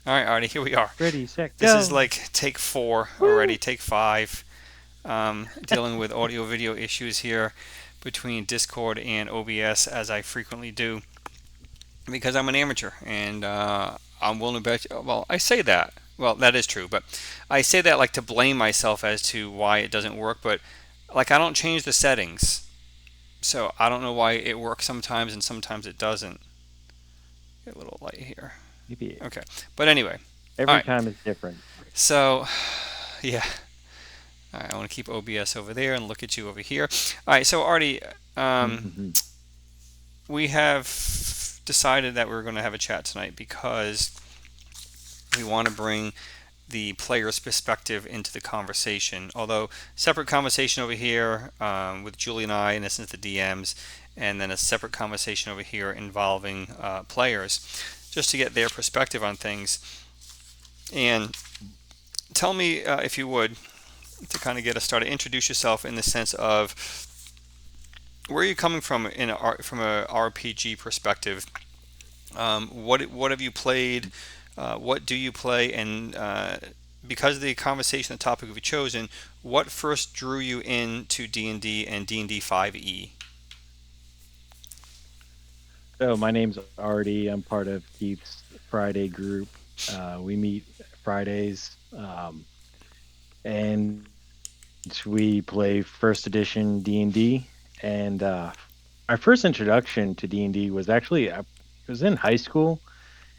All right, Artie, here we are. Ready, set, This is go. like take 4 already, Woo! take 5. Dealing with audio video issues here between Discord and OBS as I frequently do because I'm an amateur and I'm willing to bet. Well, I say that. Well, that is true, but I say that like to blame myself as to why it doesn't work. But like I don't change the settings, so I don't know why it works sometimes and sometimes it doesn't. Get a little light here. Maybe Okay, but anyway, all every right. time is different. So yeah, all right, I want to keep OBS over there and look at you over here. All right, so Artie, um, Hmm. we have decided that we're going to have a chat tonight because we want to bring the player's perspective into the conversation. Although separate conversation over here with Julie and I, in essence the DMs, and then a separate conversation over here involving players, just to get their perspective on things. And tell me, if you would, to kind of get us started, introduce yourself in the sense of where are you coming from from a RPG perspective. What have you played? What do you play? And because of the conversation, the topic we've chosen, what first drew you into D&D and D&D 5e? So my name's Arty. I'm part of Keith's Friday group. We meet Fridays, and we play First Edition D&D. And my first introduction to D&D was actually I was in high school,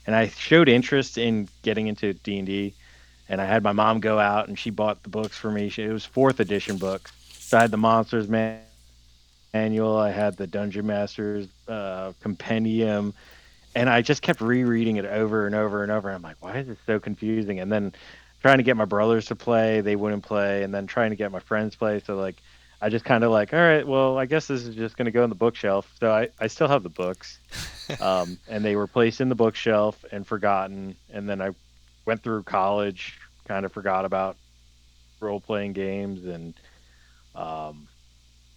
and I showed interest in getting into D&D. And I had my mom go out, and she bought the books for me. It was fourth edition books. So I had the Monsters Manual, I had the Dungeon Masters compendium, and I just kept rereading it over and over and over. I'm like, why is it so confusing? And then trying to get my brothers to play, they wouldn't play, and then trying to get my friends to play. So like, I just kind of like, all right, well, I guess this is just going to go in the bookshelf. So I still have the books, and they were placed in the bookshelf and forgotten. And then I went through college, kind of forgot about role playing games, and um,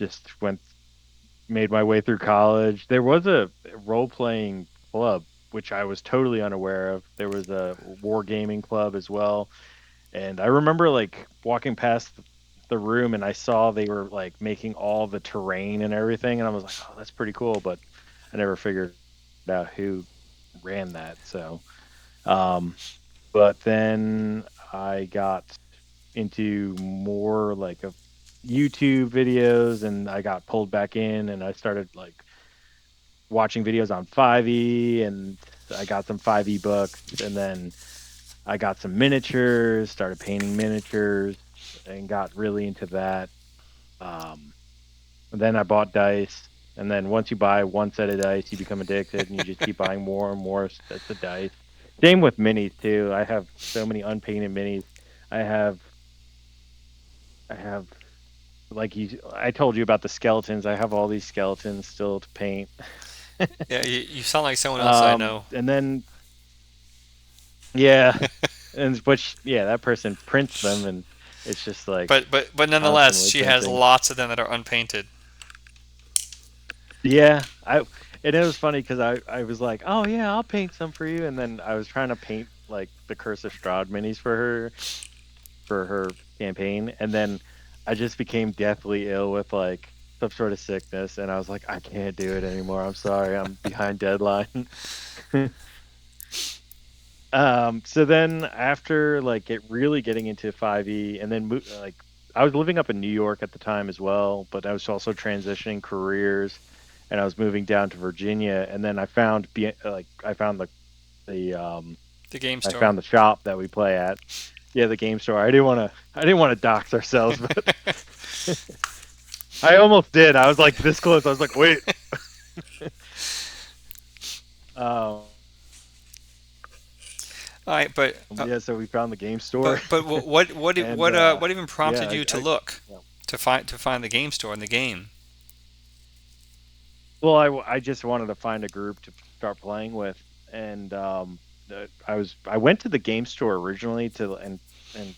just went made my way through college. There was a role playing club which I was totally unaware of. There was a wargaming club as well, and I remember like walking past the room and I saw they were like making all the terrain and everything, and I was like, "Oh, that's pretty cool," but I never figured out who ran that. So, um, but then I got into more like a YouTube videos, and I got pulled back in and I started like watching videos on 5e, and I got some 5e books, and then I got some miniatures, started painting miniatures, and got really into that. Um, and then I bought dice, and then once you buy one set of dice, you become addicted, and you just keep buying more and more sets of dice. Same with minis too. I have so many unpainted minis. I have, I have like I told you about the skeletons. I have all these skeletons still to paint. Yeah, you sound like someone else I know. And then yeah, and yeah, that person prints them, and it's just like But nonetheless, constantly she has printing. lots of them that are unpainted. Yeah, and it was funny because I was like, oh yeah, I'll paint some for you, and then I was trying to paint like the Curse of Strahd minis for her campaign, and then I just became deathly ill with like some sort of sickness, and I was like, I can't do it anymore. I'm sorry, I'm behind deadline. So then after like really getting into 5e, and then like I was living up in New York at the time as well, but I was also transitioning careers, and I was moving down to Virginia, and then I found the The game I store. found the shop that we play at. Yeah, the game store. I didn't want to dox ourselves, but I almost did. I was like this close. I was like, wait. Um, All right, yeah, so we found the game store, and what even yeah, prompted you to look yeah. to find the game store in the game? Well, I just wanted to find a group to start playing with, and I went to the game store originally to and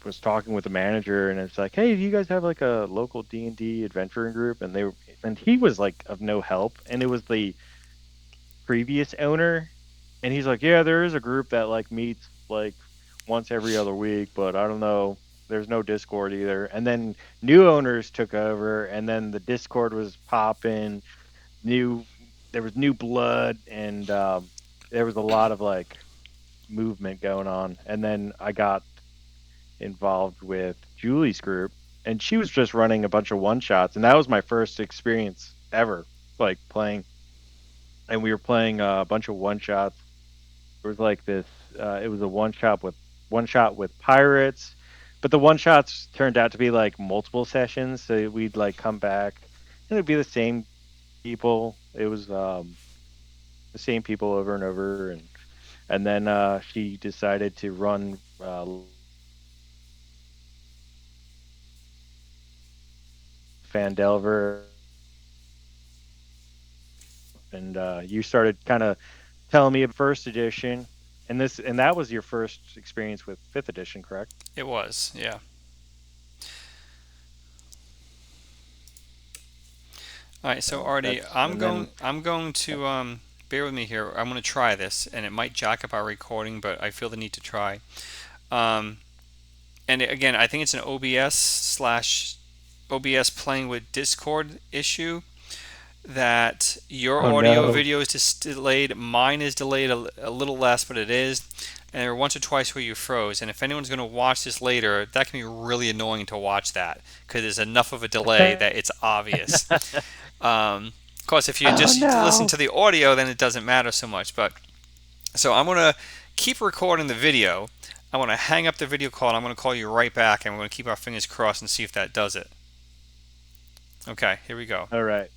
was talking with the manager, and it's like, hey, do you guys have like a local D&D adventuring group? And he was like of no help, and it was the previous owner, and he's like, yeah, there is a group that like meets. like once every other week, but I don't know. There's no Discord either. And then new owners took over, and then the Discord was popping. New, there was new blood, and there was a lot of like movement going on. And then I got involved with Julie's group, and she was just running a bunch of one shots, and that was my first experience ever, like playing. And we were playing a bunch of one shots. It was like this. It was a one shot with pirates, but the one shots turned out to be like multiple sessions. So we'd like come back, and it'd be the same people. It was the same people over and over, and then she decided to run Fandelver, and you started kind of telling me about first edition, and that was your first experience with fifth edition, correct? It was, yeah. All right, so So Artie, that's and then I'm going to bear with me here. I'm going to try this, and it might jack up our recording, but I feel the need to try. Um, and again, I think it's an OBS playing with Discord issue that your oh audio no. video is just delayed. Mine is delayed a little less, but it is. And there were once or twice where you froze. And if anyone's going to watch this later, that can be really annoying to watch that because there's enough of a delay that it's obvious. Of course, if you Oh just listen no. to the audio, then it doesn't matter so much. But so I'm going to keep recording the video. I want to hang up the video call and I'm going to call you right back and we're going to keep our fingers crossed and see if that does it. Okay, here we go. All right.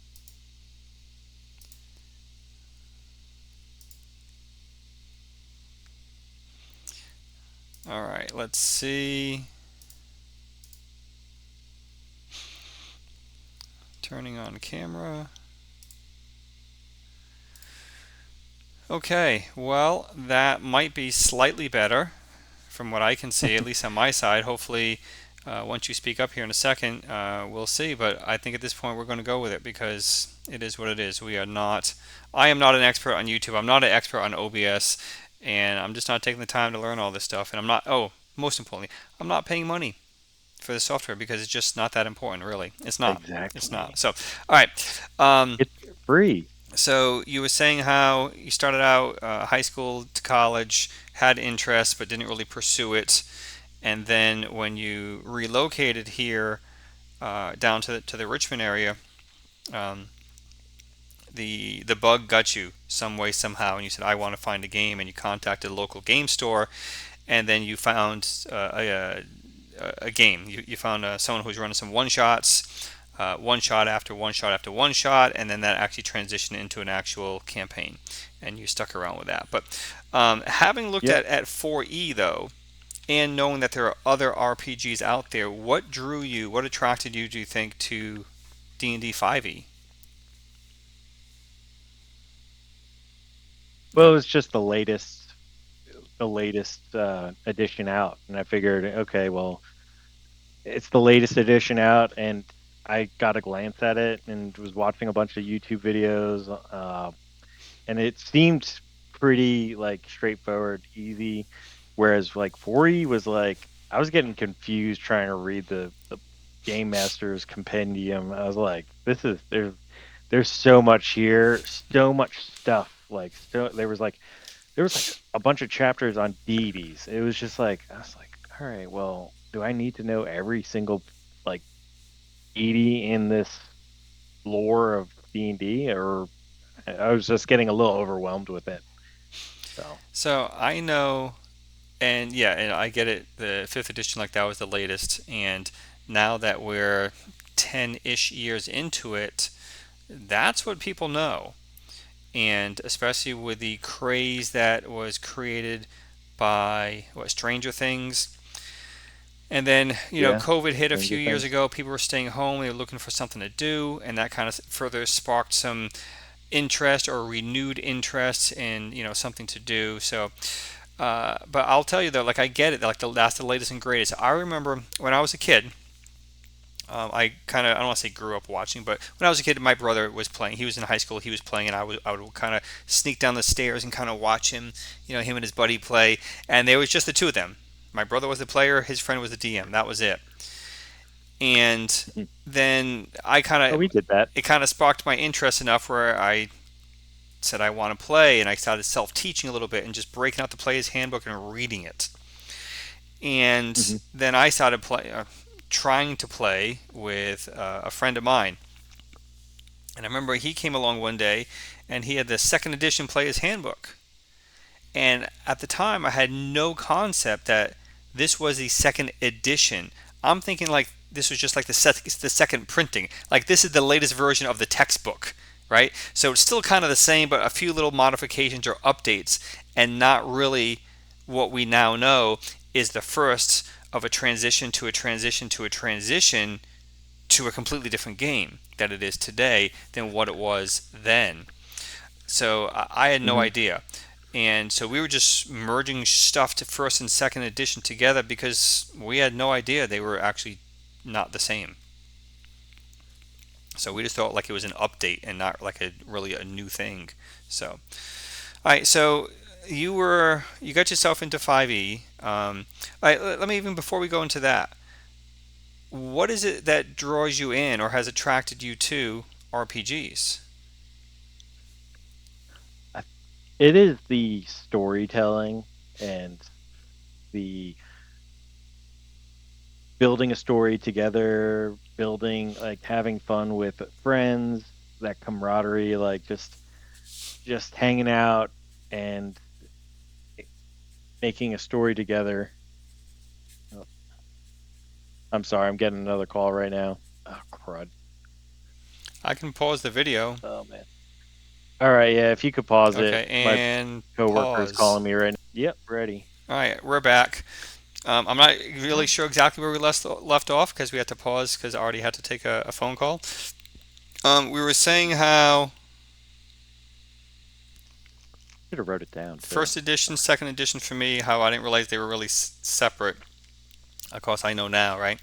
All right, let's see. Turning on camera. Okay, well, that might be slightly better from what I can see, at least on my side. Hopefully, once you speak up here in a second, we'll see. But I think at this point we're going to go with it because it is what it is. We are not, I am not an expert on YouTube. I'm not an expert on OBS, and I'm just not taking the time to learn all this stuff. And I'm not, oh, most importantly, I'm not paying money for the software because it's just not that important, really. It's not. It's not. Exactly. So, all right. It's free. So you were saying how you started out high school to college, had interest but didn't really pursue it, and then when you relocated here down to the Richmond area, um, the bug got you some way somehow, and you said I want to find a game, and you contacted a local game store, and then you found a game. You found someone who was running some one shots, one shot after one shot after one shot, and then that actually transitioned into an actual campaign, and you stuck around with that. But having looked Yep. at 4E though, and knowing that there are other RPGs out there, what drew you? What attracted you? Do you think to D&D 5E? Well, it Yep. was just the latest edition out, and I figured, okay, well, it's the latest edition out, and I got a glance at it and was watching a bunch of YouTube videos, and it seemed pretty like straightforward, easy. Whereas like 4E was like I was getting confused trying to read the Game Master's compendium. I was like, this is there's so much here, so much stuff. Like so there was like a bunch of chapters on deities. It was just like I was like, all right, well, do I need to know every single like deity in this lore of D&D, or I was just getting a little overwhelmed with it. So So I know, and yeah, and I get it. The fifth edition, like that, was the latest, and now that we're 10-ish years into it, that's what people know. And especially with the craze that was created by what Stranger Things, and then yeah, COVID hit a few Stranger years Things. ago. People were staying home; they were looking for something to do, and that kind of further sparked some interest or renewed interest in something to do. So, but I'll tell you though, like I get it. Like that's the latest and greatest. I remember when I was a kid, I don't want to say grew up watching, but when I was a kid, my brother was playing. He was in high school. He was playing, and I would kind of sneak down the stairs and kind of watch him, him and his buddy play. And there was just the two of them. My brother was the player. His friend was the DM. That was it. And Mhm. then Oh, we did that. it kind of sparked my interest enough where I said I want to play, and I started self-teaching a little bit and just breaking out the player's handbook and reading it. And Hmm. then I started trying to play with a friend of mine. And I remember he came along one day and he had the second edition player's handbook. And at the time, I had no concept that this was the second edition. I'm thinking like this was just like the second printing. Like this is the latest version of the textbook, right? So it's still kind of the same, but a few little modifications or updates, and not really what we now know is the first of a transition to a transition to a transition to a completely different game that it is today than what it was then. So I had no Hmm. idea. And so we were just merging stuff to first and second edition together because we had no idea they were actually not the same. So we just thought like it was an update and not like a really a new thing. So, all right. So you got yourself into 5e. All right. Let me even before we go into that, what is it that draws you in or has attracted you to RPGs? It is the storytelling and the building a story together, building like having fun with friends, that camaraderie, like just hanging out and making a story together. Oh, I'm sorry, I'm getting another call right now. Oh, crud. I can pause the video. Oh man. All right, yeah, if you could pause it. Okay, My and coworker is pause. calling me right now. Yep, ready. All right, we're back. I'm not really sure exactly where we left off because we had to pause because I already had to take a phone call. We were saying how Should have wrote it down too. first edition, Sorry. second edition for me, how I didn't realize they were really separate. Of course, I know now, right?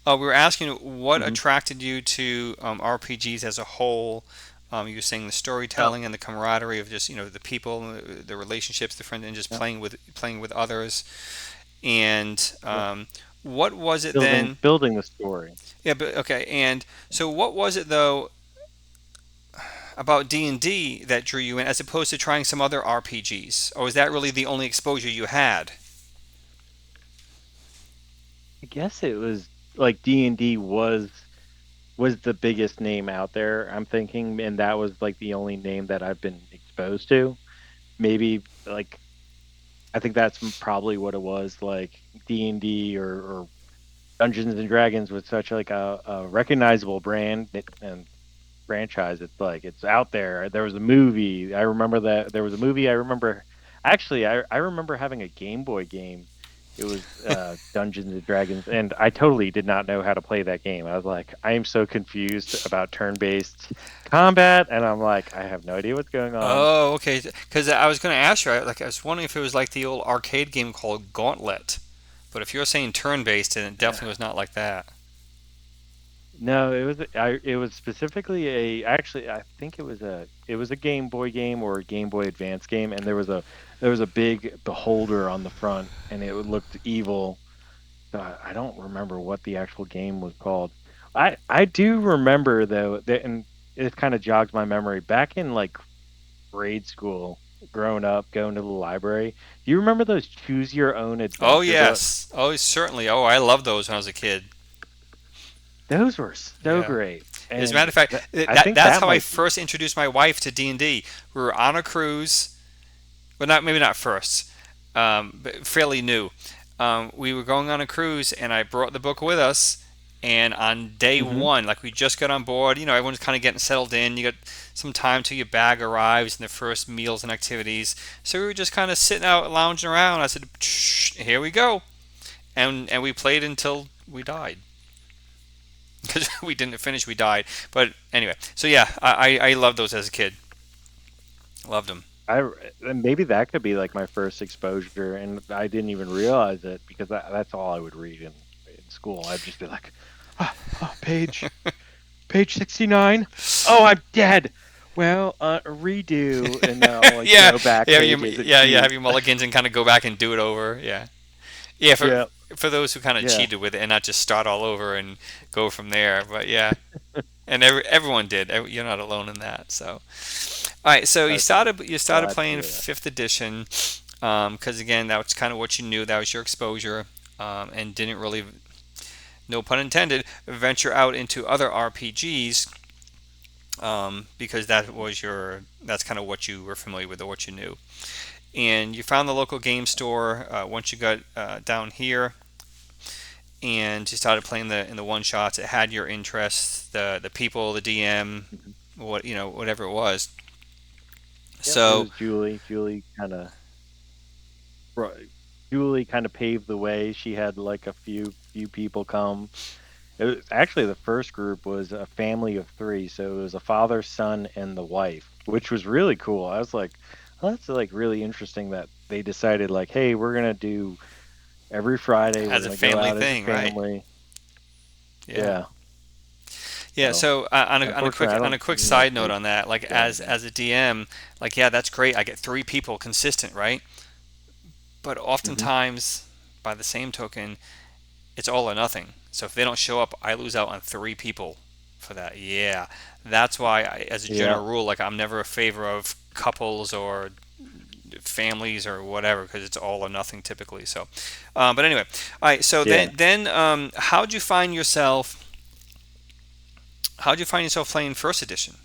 We were asking what Hmm. attracted you to RPGs as a whole. You were saying the Oh, storytelling and the camaraderie of just the people, the relationships, the friends, and just yeah, playing with others. And yeah. what was it Building then? building the story. Yeah, but okay. And so, what was it though about D&D that drew you in, as opposed to trying some other RPGs, or was that really the only exposure you had? I guess it was like D&D was the biggest name out there, I'm thinking, and that was like the only name that I've been exposed to. Maybe like I think that's probably what it was, like D&D or Dungeons and Dragons was such like a recognizable brand and franchise. It's like it's out there. There was a movie. I remember that there was a movie. I remember actually I remember having a Game Boy game. It was Dungeons and Dragons, and I totally did not know how to play that game. I was like, I am so confused about turn-based combat, and I'm like, I have no idea what's going on. Oh, okay. Because I was going to ask you, like, I was wondering if it was like the old arcade game called Gauntlet. But if you're saying turn-based, then it Yeah. definitely was not like that. No, it was specifically a actually I think it was a Game Boy game or a Game Boy Advance game, and there was a big beholder on the front, and it looked evil. I don't remember what the actual game was called. I do remember though that, and it kind of jogs my memory. Back in like grade school, growing up, going to the library. Do you remember those choose your own Oh adventure books? yes. Oh certainly. Oh, I loved those when I was a kid. Those were so Yeah. great, As a matter and of fact, I think that's that how I might be. first introduced my wife to D&D. We were on a cruise. Well, not maybe not first, but fairly new. We were going on a cruise, and I brought the book with us. And on day Hmm. one, like we just got on board, everyone's kind of getting settled in. You got some time till your bag arrives and the first meals and activities. So we were just kind of sitting out, lounging around. I said, "Here we go," and we played until we died. Because we didn't finish, we died. But anyway, so yeah, I loved those as a kid. Loved them. And maybe that could be like my first exposure, and I didn't even realize it because that's all I would read in school. I'd just be like, Page 69. Oh, I'm dead. Well, redo, and then I'll like Yeah, go back pages and yeah. Have cheat. your mulligans and kind of go back and do it over. Yeah, yeah. Yeah, For those who kind of yeah, cheated with it and not just start all over and go from there. But yeah, and everyone did. You're not alone in that. So, all right. So okay. you started Glad to playing hear that. fifth edition because again that was kind of what you knew. That was your exposure, and didn't really, no pun intended, venture out into other RPGs because that's kind of what you were familiar with or what you knew. And you found the local game store once you got down here, and you started playing in the one shots. It had your interests, the people, the DM, Mhm. whatever it was. Yep, it So was Julie. Julie kind of paved the way. She had like a few people come. It was actually the first group was a family of three, so it was a father, son, and the wife, which was really cool. I was like, oh, that's like really interesting that they decided like, hey, we're gonna do every Friday. We're as a gonna go family out as a thing, right? family. Yeah. Yeah. Yeah, So so unfortunately, I on don't a quick see much side note on that, like going again. as a DM, like yeah, that's great. I get three people consistent, right? But Hmm. oftentimes, by the same token, it's all or nothing. So if they don't show up, I lose out on three people for that. Yeah, that's why, as a Yeah. general rule, like I'm never a favor of couples or families or whatever because it's all or nothing typically. So, but anyway, all right. So Yeah. how'd you find yourself? How'd you find yourself playing first edition?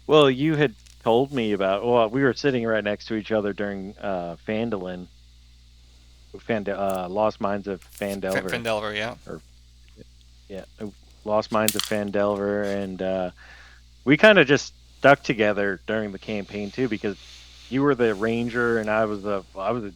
Well, you had told me about. Well, we were sitting right next to each other during Lost Minds of Fandelver, Fandelver, yeah. or yeah, Lost Minds of Fandelver, and we kind of just stuck together during the campaign too because you were the ranger and I was a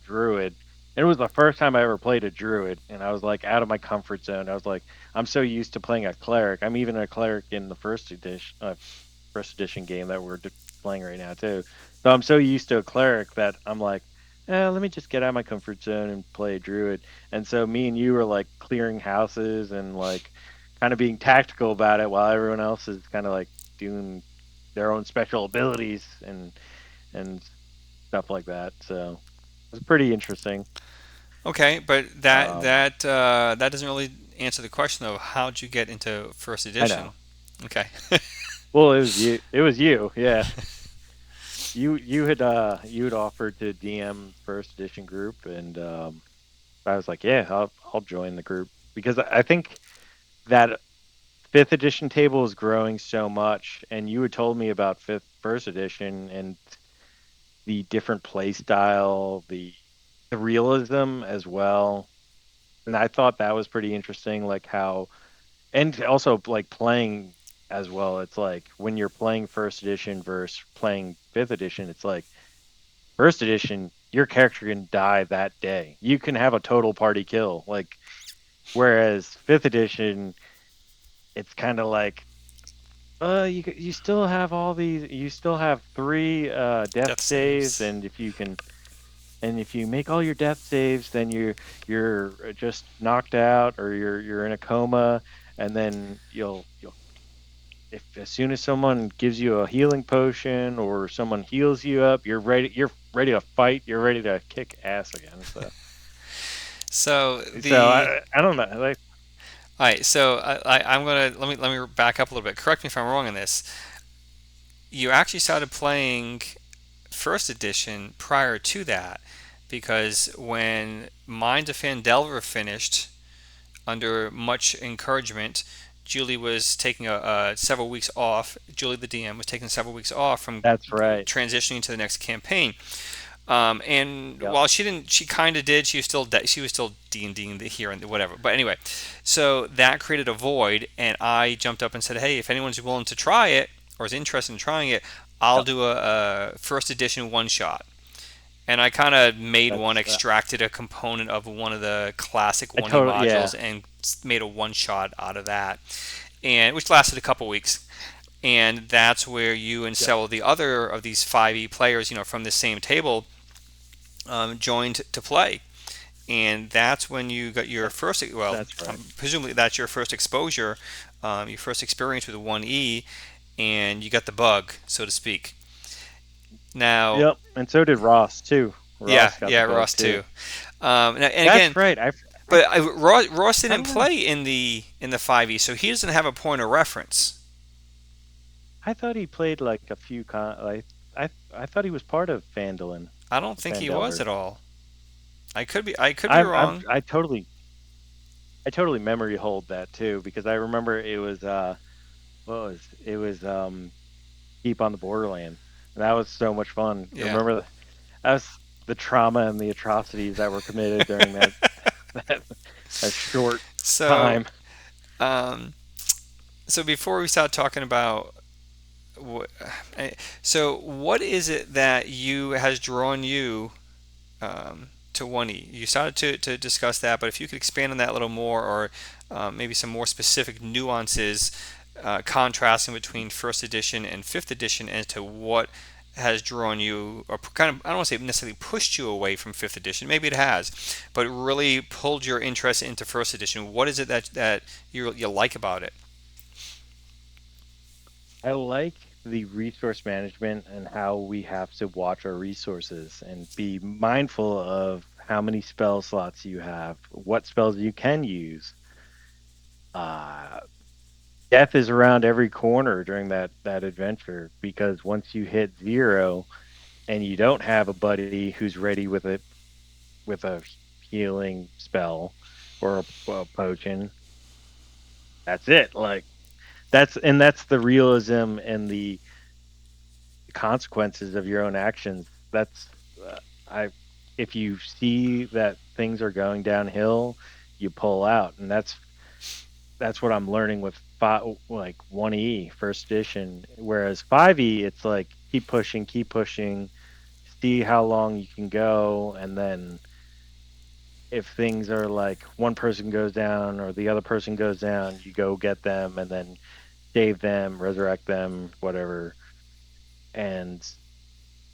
druid. And it was the first time I ever played a druid, and I was like out of my comfort zone. I was like, I'm so used to playing a cleric. I'm even a cleric in the first edition game that playing right now too. So I'm so used to a cleric that I'm like, let me just get out of my comfort zone and play a druid. And so me and you were like clearing houses and like kind of being tactical about it while everyone else is kind of like doing their own special abilities and stuff like that. So it's pretty interesting. Okay, but Um, that doesn't really answer the question though. How'd you get into first I edition? know. Okay. Well, it was you. It was you. Yeah. You had offered to DM first edition group, and I was like, yeah, I'll join the group because I think that fifth edition table is growing so much, and you had told me about first edition and the different play style, the realism as well, and I thought that was pretty interesting, like how and also like playing as well. It's like when you're playing first edition versus playing fifth edition, it's like first edition, your character can die that day. You can have a total party kill. Like whereas fifth edition, it's kind of like you still have you still have three death Death saves, saves. and if you make all your death saves, then you're just knocked out or you're in a coma, and then you'll if as soon as someone gives you a healing potion or someone heals you up, you're ready to fight, you're ready to kick ass again. So So the I don't know. Like all right. So I'm gonna let me back up a little bit. Correct me if I'm wrong in this. You actually started playing first edition prior to that because when Minds of Fandelver finished, under much encouragement, Julie was taking several weeks off. Julie, the DM, was taking several weeks off from that's right. transitioning to the next campaign. And Yep. while she didn't, she kind of did. She was still D&D here and whatever. But anyway, so that created a void, and I jumped up and said, "Hey, if anyone's willing to try it or is interested in trying it, I'll Yep. do a first edition one shot." And I kind of made one, That's extracted a component of one of the classic I 1E totally yeah. modules, and made a one shot out of that, and which lasted a couple weeks. And that's where you and Yep. several of the other of these 5E players, from the same table, joined to play. and that's when you got your That, first. Well, that's right. presumably that's your first exposure, your first experience with 1E, and you got the bug, so to speak. Now, Yep, and so did Ross too. yeah, Ross got yeah, the bug Ross too. too. And again, That's right. I, but Ross I didn't don't know. play in the 5e, so he doesn't have a point of reference. I thought he played like a few like I thought he was part of Fandolin, I don't think he was Fandelver. at all. I could be wrong. I totally memory hold that too because I remember it was what was it was Keep on the Borderland. And that was so much fun. Yeah. Remember that was the trauma and the atrocities that were committed during that that, that short So, time. um, so before we start talking about so what is it that you has drawn you to 1E? You started to discuss that, but if you could expand on that a little more, or maybe some more specific nuances, contrasting between first edition and fifth edition, as to what has drawn you, or kind of, I don't want to say necessarily pushed you away from fifth edition. Maybe it has, but really pulled your interest into first edition. What is it that you like about it? I like the resource management and how we have to watch our resources and be mindful of how many spell slots you have, what spells you can use. Uh, Death is around every corner during that adventure because once you hit zero and you don't have a buddy who's ready with a healing spell or a potion, that's it. Like that's the realism and the consequences of your own actions. That's I if you see that things are going downhill, you pull out, and that's what I'm learning with like 1E first edition. Whereas 5E, it's like keep pushing, see how long you can go, and then if things are like one person goes down or the other person goes down, you go get them and then save them, resurrect them, whatever. And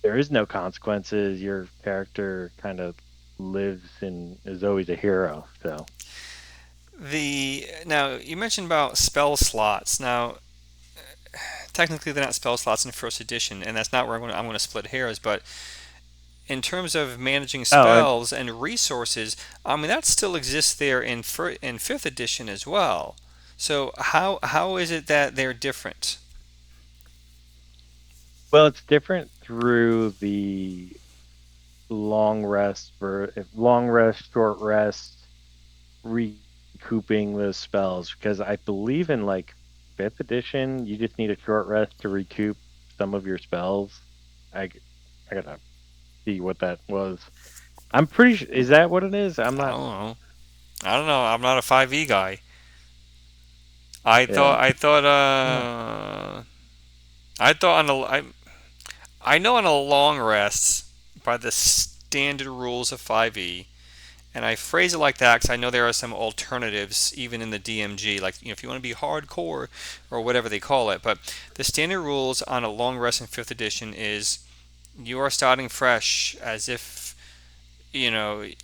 there is no consequences. Your character kind of lives and is always a hero. So, The Now you mentioned about spell slots. Now technically they're not spell slots in first edition, and that's not where I'm going to split hairs. But in terms of managing oh, and spells and resources, I mean that still exists there in fifth edition as well. So how is it that they're different? well, it's different through the long rest, short rest, recouping those spells. Because I believe in like fifth edition, you just need a short rest to recoup some of your spells. I gotta see what that was. I'm pretty sure. Is that what it is? I'm I not. don't know. I don't know. I'm not a 5e guy. Yeah. No. I thought on a I know on a long rest by the standard rules of 5e, and I phrase it like that because I know there are some alternatives even in the DMG, like if you want to be hardcore or whatever they call it. But the standard rules on a long rest in fifth edition is you are starting fresh, as if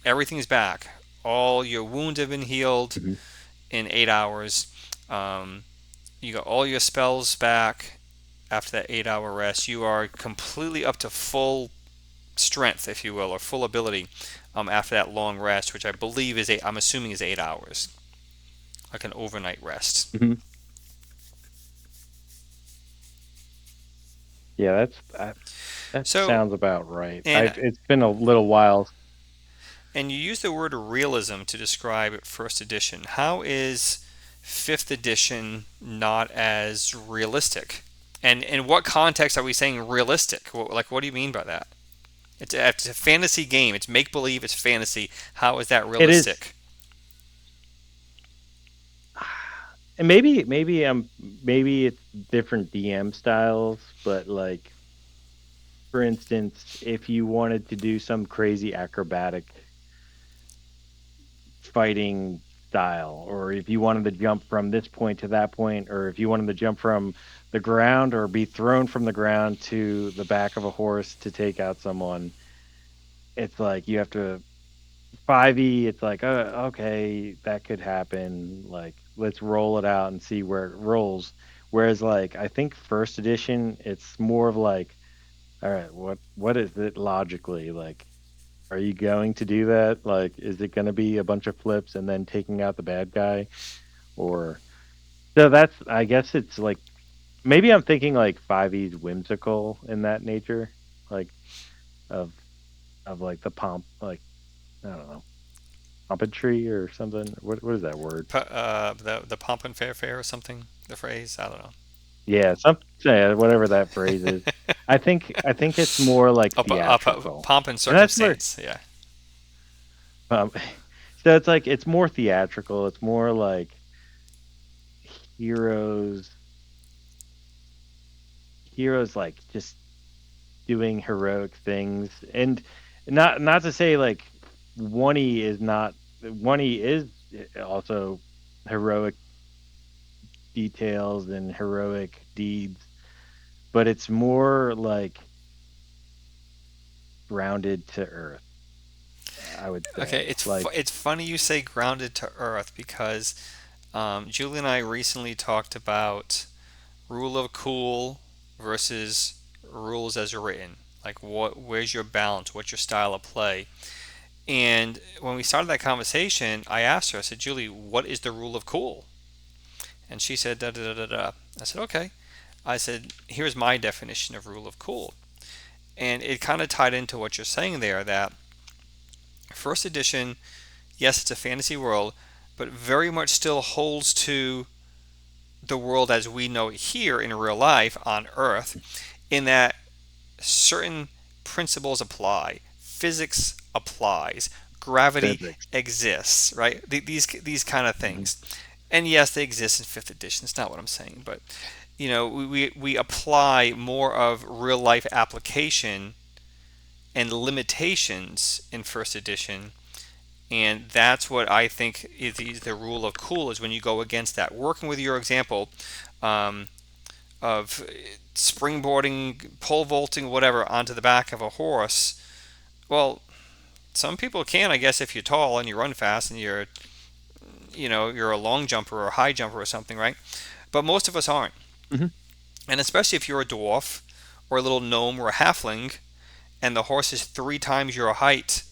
everything's back. All your wounds have been healed Mhm. in 8 hours. You got all your spells back after that 8 hour rest. You are completely up to full strength, if you will, or full ability after that long rest, which I believe is I'm assuming is 8 hours, like an overnight rest. Mhm. Yeah, that So, sounds about right. and It's been a little while. and you use the word realism to describe first edition. How is fifth edition not as realistic? And in what context are we saying realistic? Like, what do you mean by that? It's a fantasy game. It's make believe. It's fantasy. How is that It is, realistic? and maybe it's different DM styles, but like for instance, if you wanted to do some crazy acrobatic fighting style, or if you wanted to jump from this point to that point, or if you wanted to jump from the ground or be thrown from the ground to the back of a horse to take out someone, it's like you have to. 5e, it's like, okay, that could happen. Like, let's roll it out and see where it rolls. Whereas, like, I think first edition, it's more of like, all right, what is it logically? Like, are you going to do that? Like, is it going to be a bunch of flips and then taking out the bad guy? Or so that's, I guess it's like maybe I'm thinking like 5e's whimsical in that nature, like of like the pomp, like I don't know, pompetry or something. What is that word? The pomp and fanfare or something. The phrase, I don't know. Yeah, yeah, whatever that phrase is. I think it's more like theatrical, Pomp and and that's where circumstance. Yeah. um, so it's like it's more theatrical. It's more like heroes, heroes like just doing heroic things, and not to say like one is also heroic details and heroic deeds, but it's more like grounded to earth, I would Okay, say. Like, it's funny you say grounded to earth because Julie and I recently talked about rule of cool versus rules as written. Like where's your balance? What's your style of play? And when we started that conversation, I asked her. I said, Julie, what is the rule of cool? And she said da da da da da. I said, okay. I said, here's my definition of rule of cool. And it kind of tied into what you're saying there that first edition, yes, it's a fantasy world, but very much still holds to the world as we know it here in real life on Earth, in that certain principles apply, physics applies, gravity physics. exists, right? These kind of Hmm. things, and yes, they exist in fifth edition. It's not what I'm saying, but we apply more of real life application and limitations in first edition, and that's what I think is the rule of cool is when you go against that. Working with your example um, of springboarding, pole vaulting, whatever, onto the back of a horse. Well, some people can, I guess, if you're tall and you run fast and you're a long jumper or a high jumper or something, right? But most of us aren't. Hmm. And especially if you're a dwarf or a little gnome or a halfling and the horse is three times your height,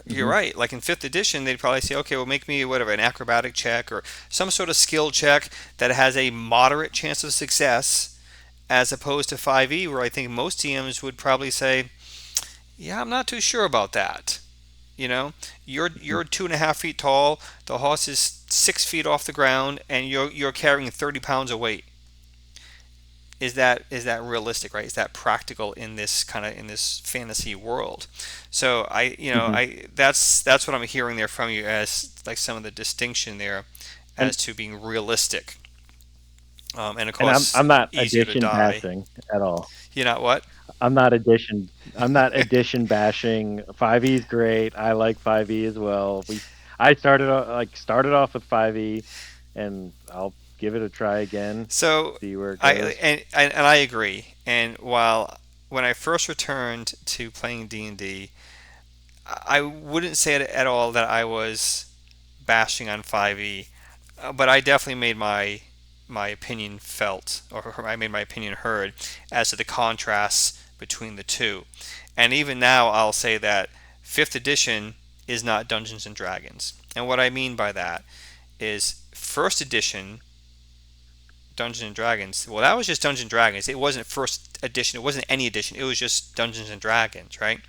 you're Hmm. right. Like in fifth edition, they'd probably say, okay, well, make me whatever, an acrobatic check or some sort of skill check that has a moderate chance of success, as opposed to 5e, where I think most TMs would probably say, yeah, I'm not too sure about that. You know, Hmm. you're 2.5 feet tall. The horse is 6 feet off the ground, and you're carrying 30 pounds of weight. Is that realistic, right? Is that practical in this in this fantasy world? So Hmm. I that's what I'm hearing there from you as like some of the distinction there And as to being realistic, and of and I'm course I'm not easier to addition die. bashing at all. You know what? I'm not addition bashing. 5e is great. I like 5e as well. I started off with 5e, and I'll give it a try again, So see where it I goes. and I agree. And while when I first returned to playing D&D, I wouldn't say at all that I was bashing on 5e, but I definitely made my opinion felt, or I made my opinion heard as to the contrasts between the two. And even now, I'll say that fifth edition is not Dungeons and Dragons. And what I mean by that is first edition Dungeons and Dragons. Well, that was just Dungeons and Dragons. It wasn't first edition. It wasn't any edition. It was just Dungeons and Dragons, right?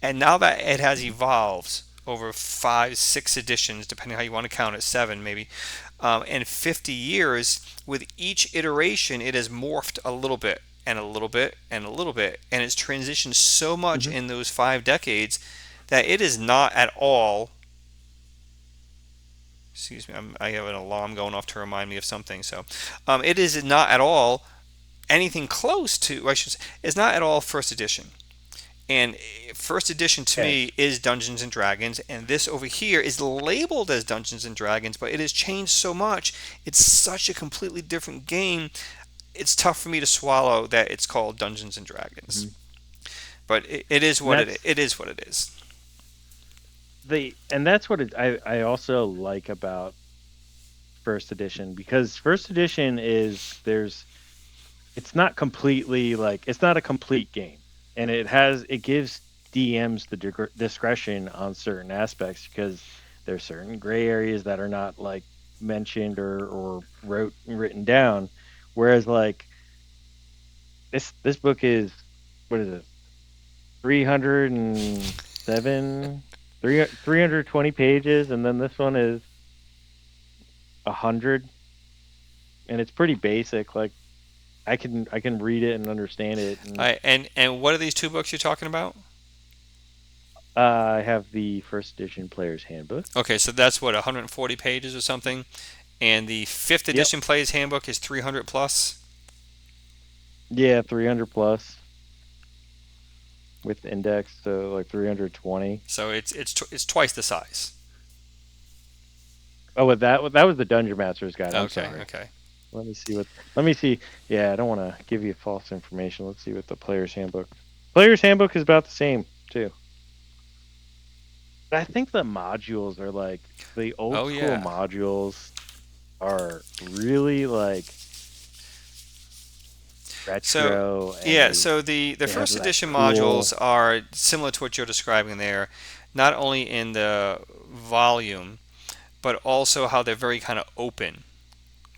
And now that it has evolved over five, six editions, depending how you want to count it, seven maybe, and 50 years, with each iteration, it has morphed a little bit and a little bit and a little bit, and it's transitioned so much Hmm. in those 5 decades that it is not at all. Excuse me, I have an alarm going off to remind me of something. So, it is not at all anything close to. I should say, it's not at all first edition. And first edition to Okay. me is Dungeons and Dragons, and this over here is labeled as Dungeons and Dragons, but it has changed so much. It's such a completely different game. It's tough for me to swallow that it's called Dungeons and Dragons. Hmm. But it is And what that's it is what it is. and that's what I also like about first edition, because first edition is there's it's not completely like it's not a complete game, and it gives DMs the discretion on certain aspects, because there's certain gray areas that are not like mentioned or written down, whereas like this book is, what is it, 307 320 pages, and then this one is 100, and it's pretty basic. Like I can read it and understand it. And And what are these two books you're talking about? I have the first edition player's handbook. Okay, so that's what 140 pages or something, and the fifth Yep. edition Player's Handbook is 300 plus. Yeah, 300 plus with index, so like 320. So it's twice the size. Oh, with that was the Dungeon Master's Guide. I'm Okay, sorry. okay. Let me see what. Let me see. Yeah, I don't want to give you false information. Let's see what the player's handbook. Player's handbook is about the same too. But I think the modules are like the old Oh school yeah. modules are really like So retro, and yeah, they so the they have first that edition modules cool. are similar to what you're describing there, not only in the volume, but also how they're very kind of open.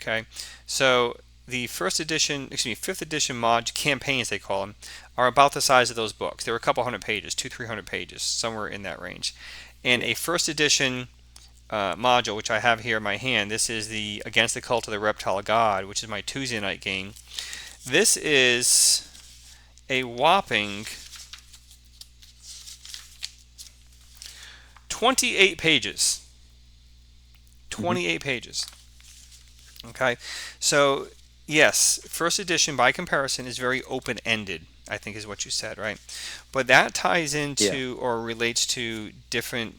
Okay, so the first edition, excuse me, fifth edition mod campaigns they call them, are about the size of those books. They're a couple hundred pages, 300 pages, somewhere in that range. And Yeah. a first edition module, which I have here in my hand, this is the Against the Cult of the Reptile God, which is my Tuesday night game. This is a whopping 28 pages. Hmm. 28 pages. Okay, so yes, first edition by comparison is very open ended, I think is what you said, right? But that ties Yeah. into or relates to different,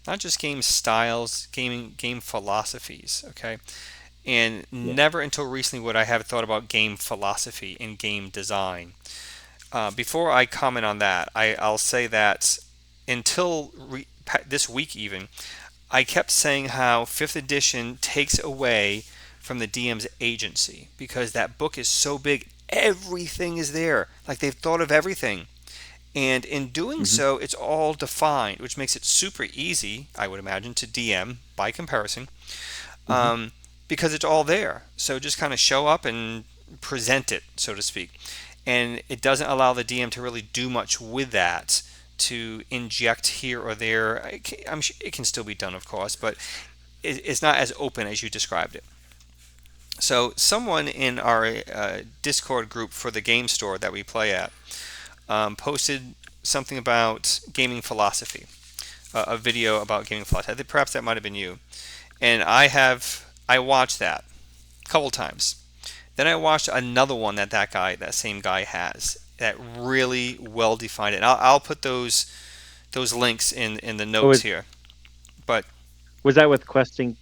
not just game styles, game philosophies, okay? And Yeah. never until recently would I have thought about game philosophy and game design. Before I comment on that, I'll say that until this week even, I kept saying how 5th edition takes away from the DM's agency because that book is so big. Everything is there. Like they've thought of everything. And in doing Hmm. so, it's all defined, which makes it super easy, I would imagine, to DM by comparison, Hmm. um, because it's all there. So just kind of show up and present it, so to speak. And it doesn't allow the DM to really do much with that, to inject here or there. I'm sure it can still be done, of course, but it's not as open as you described it. So someone in our Discord group for the game store that we play at posted something about gaming philosophy, a video about gaming philosophy. I think perhaps that might have been you. And I watched that a couple times. Then I watched another one that same guy has that really well defined it. And I'll put those links in the Oh, notes here. But was that with questing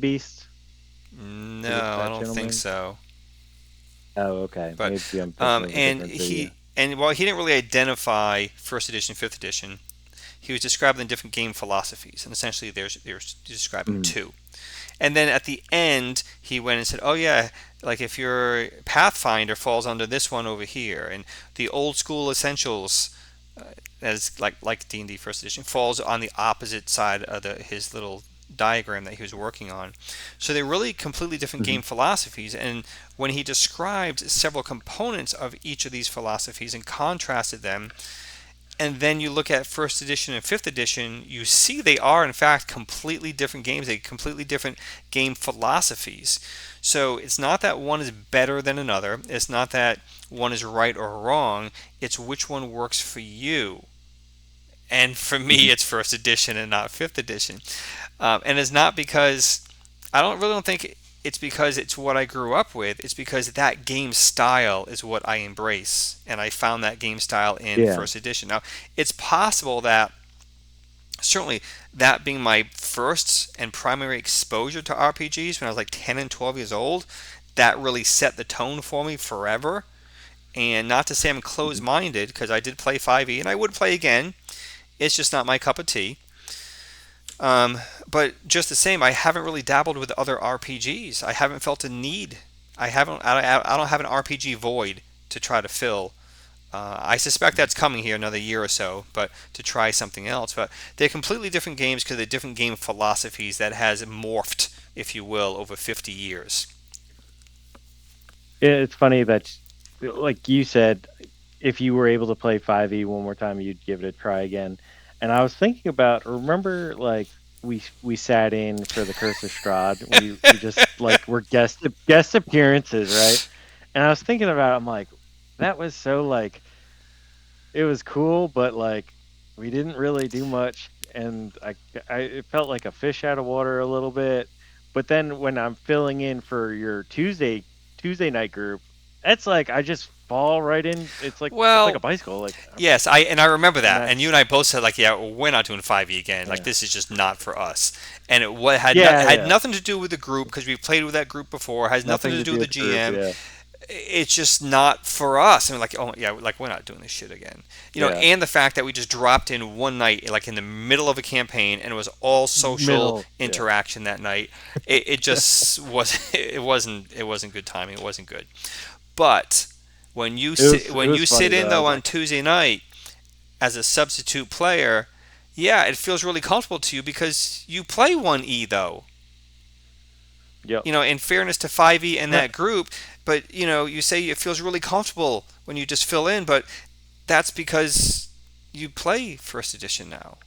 beasts? Was it no, I that don't think gentleman? so. Oh, okay. But Maybe I'm thinking of a and different he video. and while he didn't really identify first edition, fifth edition, he was describing the different game philosophies, and essentially there's describing Mm. two. And then at the end, he went and said, "Oh yeah, like if your Pathfinder falls under this one over here, and the old school essentials, as like D&D First Edition, falls on the opposite side of his little diagram that he was working on." So they're really completely different Hmm. game philosophies. And when he described several components of each of these philosophies and contrasted them, and then you look at first edition and fifth edition, you see they are in fact completely different games. They completely different game philosophies. So it's not that one is better than another. It's not that one is right or wrong. It's which one works for you. And for Hmm. me, it's first edition and not fifth edition. And it's not because I don't think it's because it's what I grew up with. It's because that game style is what I embrace, and I found that game style in Yeah. first edition. Now, it's possible that certainly that being my first and primary exposure to RPGs when I was like 10 and 12 years old, that really set the tone for me forever. And not to say I'm Hmm. closed minded, because I did play 5e and I would play again. It's just not my cup of tea. But just the same, I haven't really dabbled with other RPGs. I haven't felt a need. I haven't. I don't have an RPG void to try to fill. I suspect that's coming here another year or so, but to try something else. But they're completely different games because they're different game philosophies that has morphed, if you will, over 50 years. It's funny that, like you said, if you were able to play 5e one more time, you'd give it a try again. And I was thinking about, remember, like we sat in for the Curse of Strahd. We just like were guest appearances, right? And I was thinking about, I'm like, that was so like it was cool, but like we didn't really do much, and I it felt like a fish out of water a little bit. But then when I'm filling in for your Tuesday night group, it's like I just fall right in. It's like a Well, bicycle, like, yes, I remember and that, and you that's and I both said like, yeah, we're not doing 5e again. Like yeah, this is just not for us. And yeah, had yeah. nothing to do with the group because we played with that group before. Has nothing Nothing to to do do with the with the group. GM. Yeah, It's just not for us. And we're like, oh yeah, like we're not doing this shit again. yeah. And the fact that we just dropped in one night, like in the middle of a campaign, and it was all social Middle, yeah. interaction that night. It just was. It wasn't good timing. It wasn't good. But It when was you sit funny in though. I though was on like, Tuesday night as a substitute player, yeah, it feels really comfortable to you because you play 1E though. yep. In fairness to 5E and No, that group, but you say it feels really comfortable when you just fill in, but that's because you play First Edition now.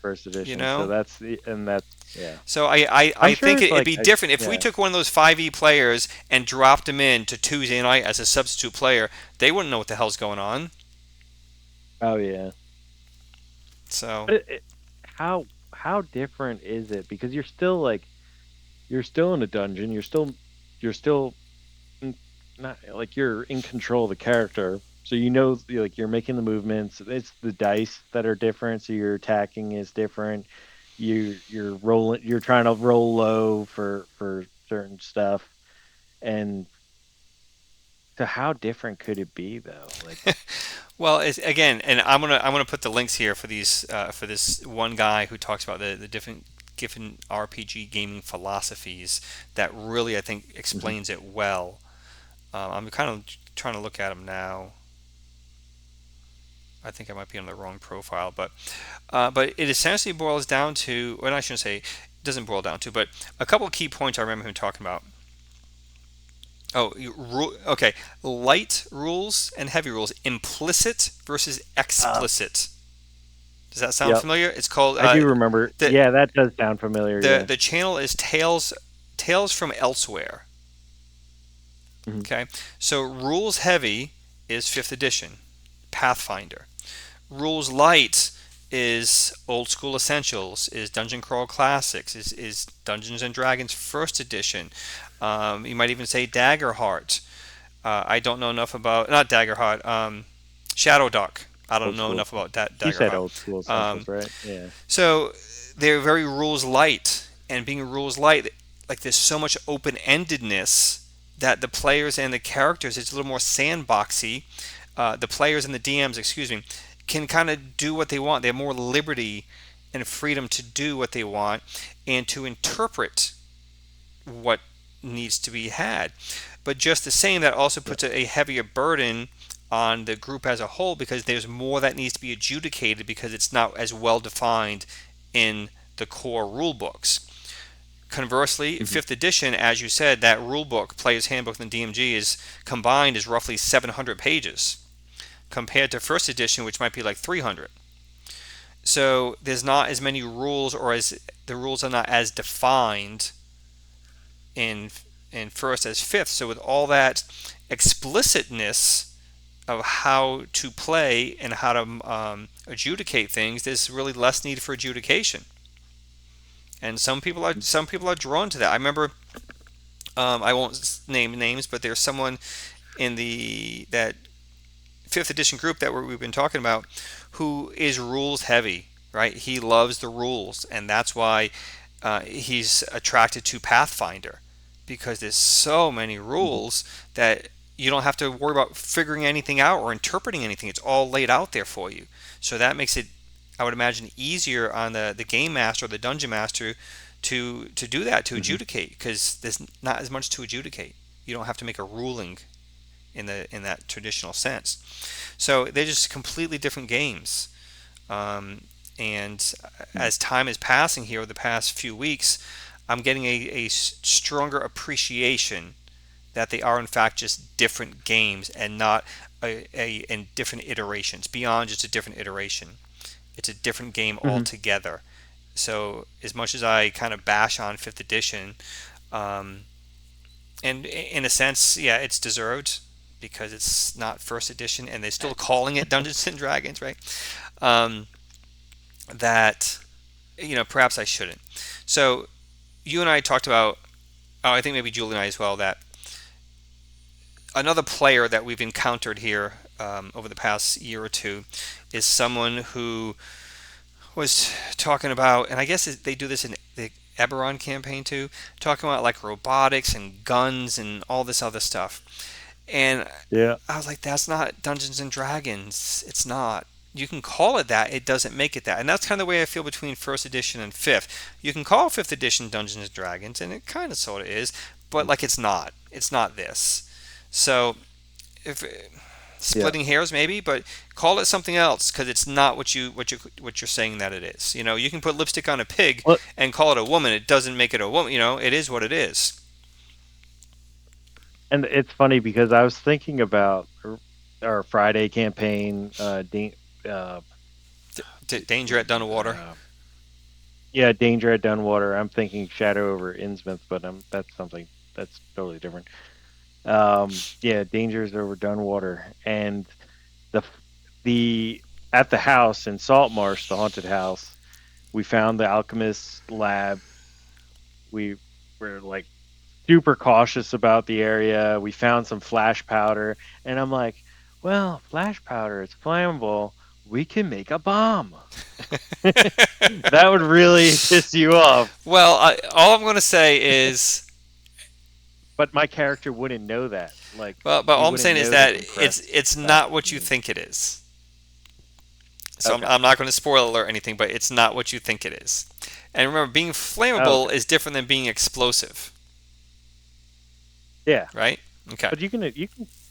first You edition. So know. that's the and that's yeah. So I I'm sure think it's it'd like be different if we yeah. took one of those 5E players and dropped them in to Tuesday night as a substitute player. They wouldn't know what the hell's going on. Oh yeah. So But how different is it? Because you're still in a dungeon. You're still in, not like you're in control of the character. So like you're making the movements. It's the dice that are different. So your attacking is different. You're rolling. You're trying to roll low for certain stuff. And so how different could it be though? Like well, again, and I'm gonna put the links here for these for this one guy who talks about the different RPG gaming philosophies that really I think mhm. explains it well. I'm kind of trying to look at him now. I think I might be on the wrong profile, but it essentially boils down to, well, I shouldn't say it doesn't boil down to, but a couple of key points I remember him talking about. Oh, okay. Light rules and heavy rules. Implicit versus uh, explicit. Does that sound yep. familiar? It's called I do remember. the Yeah, that does sound familiar. the Yeah. the channel is Tales from Elsewhere. Mhm. Okay, so rules heavy is fifth edition, Pathfinder. Rules light is Old School Essentials, is Dungeon Crawl Classics, is Dungeons and Dragons First Edition. You might even say Daggerheart. I don't know enough about not Daggerheart. Shadow Duck. I don't Old know school. enough about that You said Daggerheart. old school Um, essentials, right? Yeah. so they're very rules light, and being rules light, like there's so much open endedness that the players and the characters, it's a little more sandboxy. The players and the DMs, excuse me, can kind of do what they want. They have more liberty and freedom to do what they want and to interpret what needs to be had. But just the same, that also Yep. puts a heavier burden on the group as a whole because there's more that needs to be adjudicated because it's not as well defined in the core rule books. Conversely, Mhm. fifth edition, as you said, that rule book, Player's Handbook, and the DMG is combined is roughly 700 pages compared to first edition, which might be like 300. So there's not as many rules, or as the rules are not as defined in first as fifth. So with all that explicitness of how to play and how to adjudicate things, there's really less need for adjudication. And some people are drawn to that. I remember, I won't name names, but there's someone in the that fifth edition group that we've been talking about who is rules heavy. Right, he loves the rules, and that's why he's attracted to Pathfinder because there's so many Mhm. rules that you don't have to worry about figuring anything out or interpreting anything. It's all laid out there for you. So that makes it I would imagine, easier on the game master or the dungeon master to do that, to Hmm. adjudicate, because there's not as much to adjudicate. You don't have to make a ruling in that traditional sense. So they're just completely different games. And as time is passing here over the past few weeks, I'm getting a stronger appreciation that they are in fact just different games and not in different iterations, beyond just a different iteration. It's a different game Hmm. altogether. So as much as I kind of bash on fifth edition, um, and in a sense, yeah, it's deserved because it's not first edition, and they're still calling it Dungeons and Dragons, right? Um, that perhaps I shouldn't. So you and I talked about, oh, I think maybe Julie and I as well, that another player that we've encountered here over the past year or two is someone who was talking about, and I guess they do this in the Eberron campaign too, talking about like robotics and guns and all this other stuff. And Yeah. I was like, that's not Dungeons and Dragons. It's not. You can call it that. It doesn't make it that. And that's kind of the way I feel between first edition and fifth. You can call fifth edition Dungeons and Dragons, and it kind of sort of is, but like it's not. It's not this. So if Yeah. splitting hairs maybe, but call it something else because it's not what you're saying that it is. You can put lipstick on a pig Well, and call it a woman. It doesn't make it a woman. It is what it is. and it's funny because I was thinking about our Friday campaign. Uh, Danger at Dunwater. uh, yeah, Danger at Dunwater. I'm thinking Shadow over Innsmouth, but that's something that's totally different. Yeah, Dangers over Dunwater, and the the at the house in Saltmarsh, the haunted house, we found the alchemist's lab. We were like super cautious about the area. We found some flash powder, and I'm like, well, flash powder is flammable. We can make a bomb. That would really piss you off, Well, all I'm going to say is, but my character wouldn't know that. Like, but he all I'm wouldn't saying is know the that compressed it's stuff. not what you think it is. So I'm, Okay. I'm not going to spoil alert anything, but it's not what you think it is. And remember, being flammable Okay. is different than being explosive, Yeah, right? Okay. but you can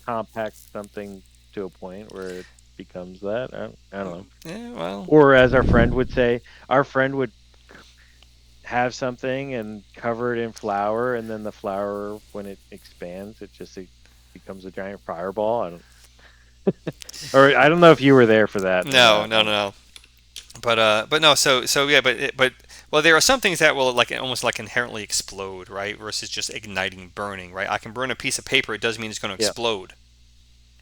compact something to a point where it becomes that. I don't know. Yeah. Well. Or as our friend would say, our friend would have something and cover it in flour, and then the flour, when it expands, it becomes a giant fireball. Or I don't know if you were there for that or No. not. No. No. No. But no. So yeah. But well, there are some things that will like almost like inherently explode, right? Versus just igniting, burning, right? I can burn a piece of paper. It doesn't mean it's going to Yeah, explode,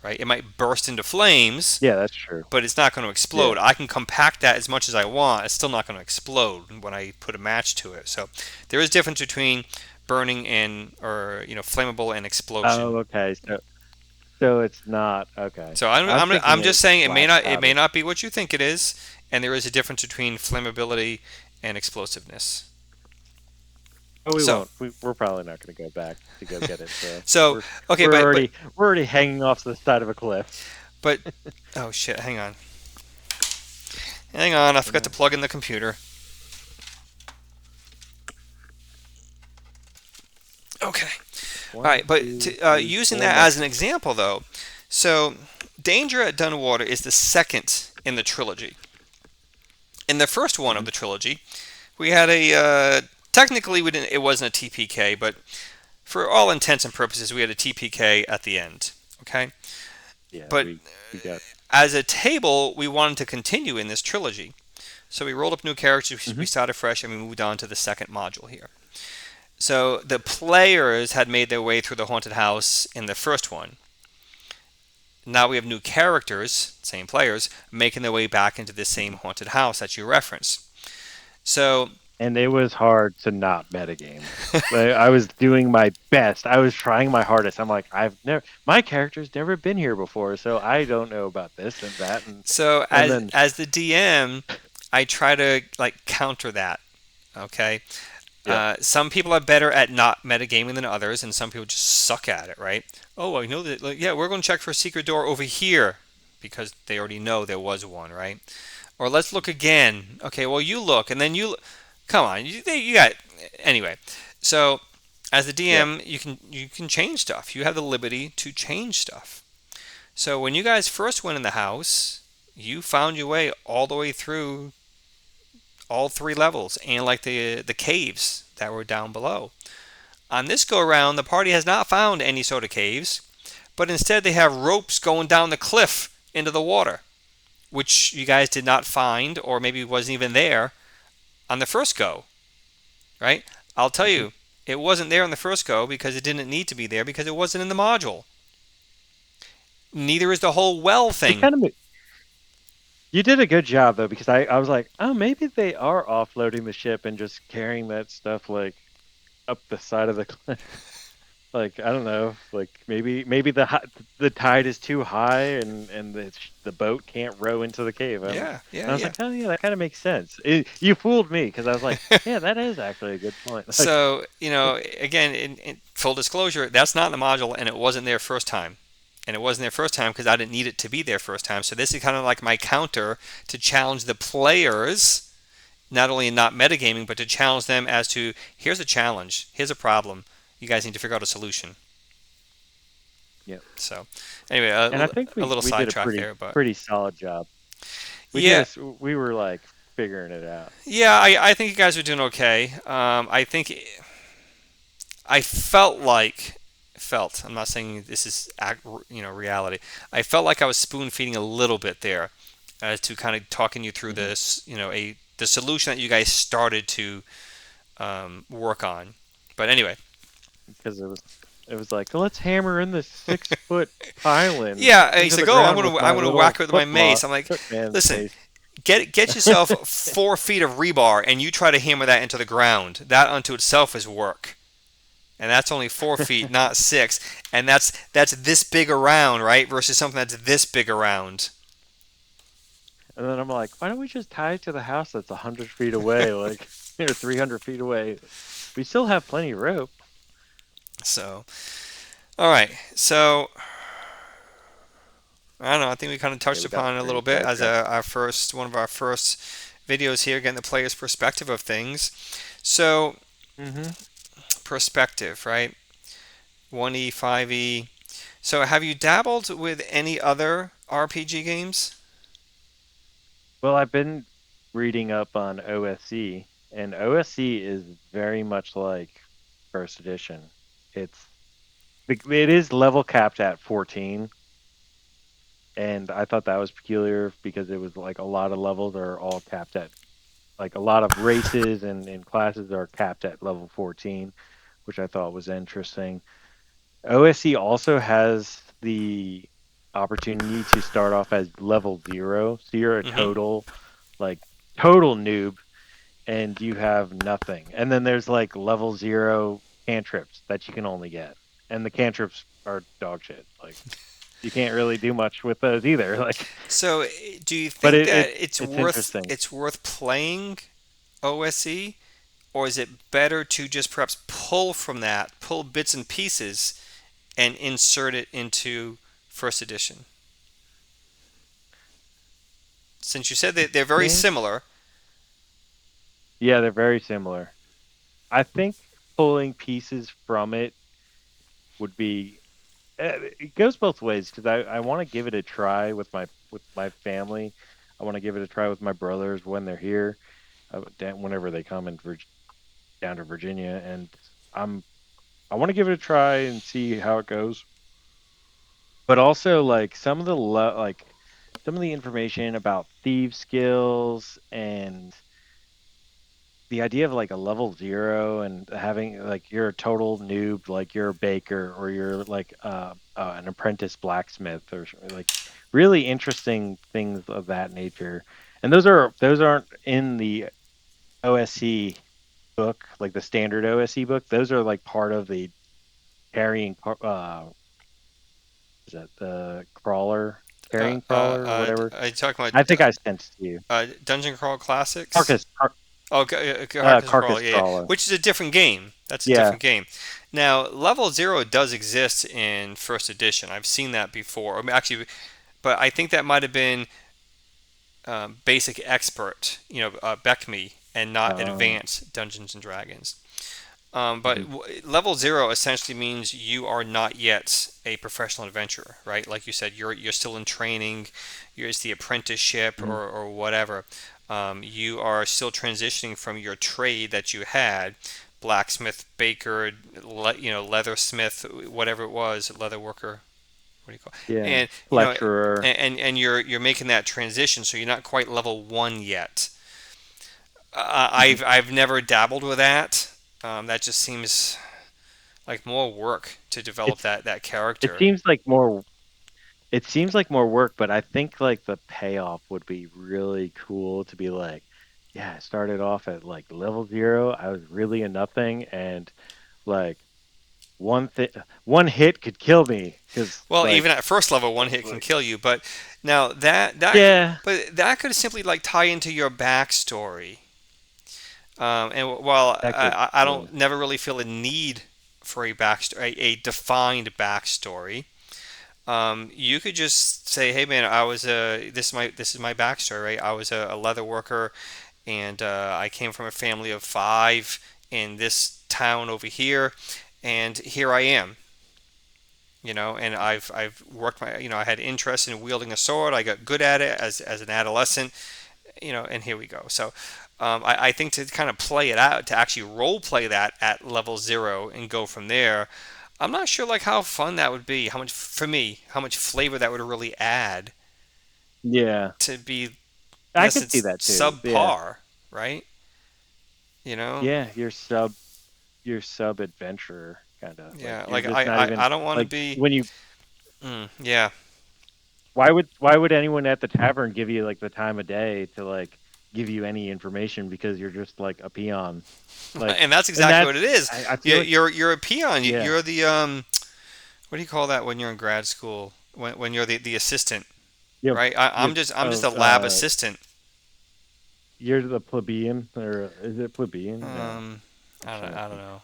right? It might burst into flames, yeah, that's true. but it's not going to explode. Yeah. I can compact that as much as I want. It's still not going to explode when I put a match to it. So there is a difference between burning and or flammable and explosion. Oh, okay. So it's not okay. So I'm I'm I'm, thinking I'm it just was saying flash it may powder. not be what you think it is, and there is a difference between flammability and explosiveness. Oh, we So won't. We're probably not going to go back to go get it. So so we're okay, we're but already we're already hanging off the side of a cliff. but oh shit, hang on, I forgot to plug in the computer. Okay. All One, right, but two, three, using four that as an monkeys. example, though, so Danger at Dunwater is the second in the trilogy. In the first one of Hmm. the trilogy, we had a technically we didn't. It wasn't a TPK, but for all intents and purposes, we had a TPK at the end. Okay, Yeah, but we got. as a table, we wanted to continue in this trilogy, so we rolled up new characters. We Hmm. started fresh, and we moved on to the second module here. So the players had made their way through the haunted house in the first one. Now we have new characters, same players, making their way back into the same haunted house that you reference. So, And it was hard to not metagame. Like, I was doing my best. I was trying my hardest. I'm like, my character's never been here before, so I don't know about this and that, so and as then as the DM, I try to like counter that. Okay, yeah, some people are better at not metagaming than others, and some people just suck at it. Right? Oh, I know that. Like, yeah, we're going to check for a secret door over here because they already know there was one. Right? Or let's look again. Okay, well, you look, and then come on, you got anyway. So as the Yep. DM, you can change stuff. You have the liberty to change stuff. So when you guys first went in the house, you found your way all the way through all three levels and like the caves that were down below. On this go around, the party has not found any sort of caves, but instead they have ropes going down the cliff into the water, which you guys did not find or maybe wasn't even there on the first go, right? I'll tell Hmm. you, it wasn't there on the first go because it didn't need to be there because it wasn't in the module. Neither is the whole well It thing. kind of You did a good job though, because I was like, oh, maybe they are offloading the ship and just carrying that stuff like up the side of the cliff. Like I don't know, like maybe the tide is too high and the boat can't row into the cave. And Yeah, yeah, I was yeah. like, oh yeah, that kind of makes sense. You fooled me because I was like, yeah, that is actually a good point. Like, So, again, in full disclosure, that's not in the module and it wasn't there first time. And it wasn't there first time because I didn't need it to be there first time. So this is kind of like my counter to challenge the players, not only in not metagaming, but to challenge them as to here's a challenge, here's a problem. You guys need to figure out a solution. yeah, So, anyway, and I think a we little we did a sidetrack pretty there, but pretty solid job. yeah, We were like figuring it out. yeah, I think you guys are doing okay. I think I felt like felt. I'm not saying this is reality. I felt like I was spoon feeding a little bit there, as to kind of talking you through Hmm. this, a the solution that you guys started to work on. But anyway, Because it was like, let's hammer in this 6 foot pylon yeah, he's into the like, oh, ground with I'm my gonna little whack it with my mace. I'm like, footman's listen, mace. get yourself 4 feet of rebar and you try to hammer that into the ground. That unto itself is work. And that's only 4 feet, not six. And that's this big around, right? Versus something that's this big around. And then I'm like, why don't we just tie it to the house that's 100 feet away, like or 300 feet away? We still have plenty of rope. So, all right. So I don't know. I think we kind of Yeah, touched we got upon it a little pretty bit as sidetracked. our first one of our first videos here, getting the player's perspective of things. So Hmm. perspective, right? 1E, 5E. So have you dabbled with any other RPG games? Well, I've been reading up on OSC, and OSC is very much like First Edition. It's it is level capped at 14, and I thought that was peculiar because it was like a lot of levels are all capped at like a lot of races and classes are capped at level 14, which I thought was interesting. OSC also has the opportunity to start off as level 0, so you're a Mm-hmm. like total noob and you have nothing. And then there's like level 0 cantrips that you can only get. And the cantrips are dog shit. Like you can't really do much with those either. Like So do you but think that it's interesting. it's worth playing OSE, or is it better to just perhaps pull from that, pull bits and pieces, and insert it into First Edition? Since you said that they're very Think similar. yeah, they're very similar. I think pulling pieces from it would be it goes both ways because I want to give it a try with my family. I want to give it a try with my brothers when they're here, whenever they come down to Virginia, and I'm I want to give it a try and see how it goes. But also like some of the information about thieves skills and the idea of like a level 0 and having like you're a total noob, like you're a baker or you're like an apprentice blacksmith or like really interesting things of that nature. And those aren't in the OSC book, like the standard OSC book. Those are like part of the carrying is that the carrying crawler or whatever. Are you talking I about think I sent it to you. Dungeon Crawl Classics? Carcass Oh, Carcass Crawl, carcass yeah, yeah, crawler. which is a different game. That's a Yeah. different game. Now, Level Zero does exist in First Edition. I've seen that before. Actually, but I think that might have been basic expert, BECME, and not Oh. advanced Dungeons and Dragons. But Mhm. level zero essentially means you are not yet a professional adventurer, right? Like you said, you're still in training. It's the apprenticeship Mhm. or whatever. You are still transitioning from your trade that you had, blacksmith, baker, leathersmith, whatever it was, leather worker. What do you call? Yeah. And Lecturer. and you're making that transition, so you're not quite level one yet. Mhm. I've never dabbled with that. That just seems like more work to develop It's that it character. seems like more it seems like more work, but I think like the payoff would be really cool to be like, yeah, I started off at like level 0. I was really a nothing and like one hit could kill me cuz Well, even like at first level, one hit can like kill you. But now yeah, that could simply like tie into your backstory. And while that could I yeah. don't never really feel a need for a backstory, a defined backstory, you could just say, "Hey, man, I was a this is my backstory, right? I was a leather worker, and I came from a family of five in this town over here, and here I am." And I've worked I had interest in wielding a sword. I got good at it as an adolescent, and here we go. So I think to kind of play it out, to actually role play that at level zero and go from there, I'm not sure like how fun that would be. How much for me, how much flavor that would really add Yeah. to be in I could see essence that too. Yeah. subpar, right? You know? Yeah, you're sub adventurer kind of. Like Yeah. you're Like just not even I don't want to like be. when you Yeah. why would anyone at the tavern give you like the time of day to like give you any information because you're just like a peon. Like And that's and exactly what that's it is. I feel like You're a peon. yeah. You're the what do you call that when you're in grad school? When you're the assistant, You have right? you I'm just a lab assistant. you're the plebeian or is it plebeian? No. Um, I'm trying to I don't think. know.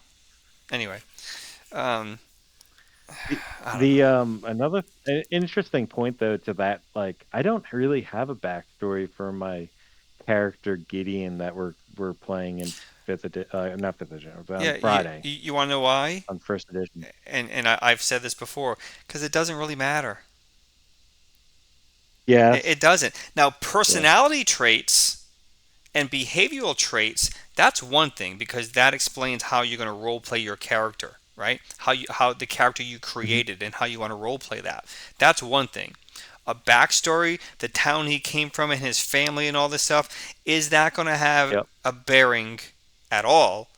Anyway, um, The I don't the know. another interesting point though to that like I don't really have a backstory for my character Gideon that we're playing in not fifth edition, but on Yeah, Friday you want to know why? on first edition. And I've said this before because it doesn't really matter. It Yes. doesn't. Now, Yeah. personality traits and behavioral traits, that's one thing because that explains how you're going to role play your character, right? How the character you Hmm. created and how you want to role play that. That's one thing. A backstory, the town he came from and his family and all this stuff, is that going to have Yep. a bearing at all,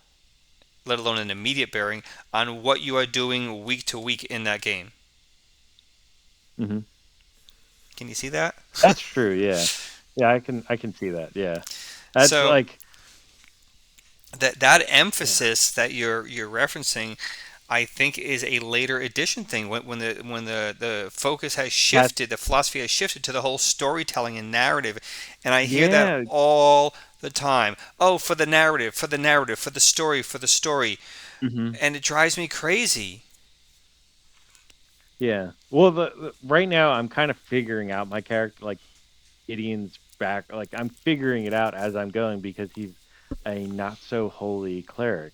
let alone an immediate bearing on what you are doing week to week in that game? Hmm. Can you see that? That's true. Yeah. Yeah, I can see that. Yeah. That's So like that yeah. emphasis that you're referencing, I think, is a later edition thing when the focus has That's shifted, the philosophy has shifted to the whole storytelling and narrative, and I hear that yeah. all the time. Oh, for the narrative, for the narrative, for the story, Hmm. and it drives me crazy. Yeah. Well, right now I'm kind of figuring out my character like Gideon's back like I'm figuring it out as I'm going because he's a not so holy cleric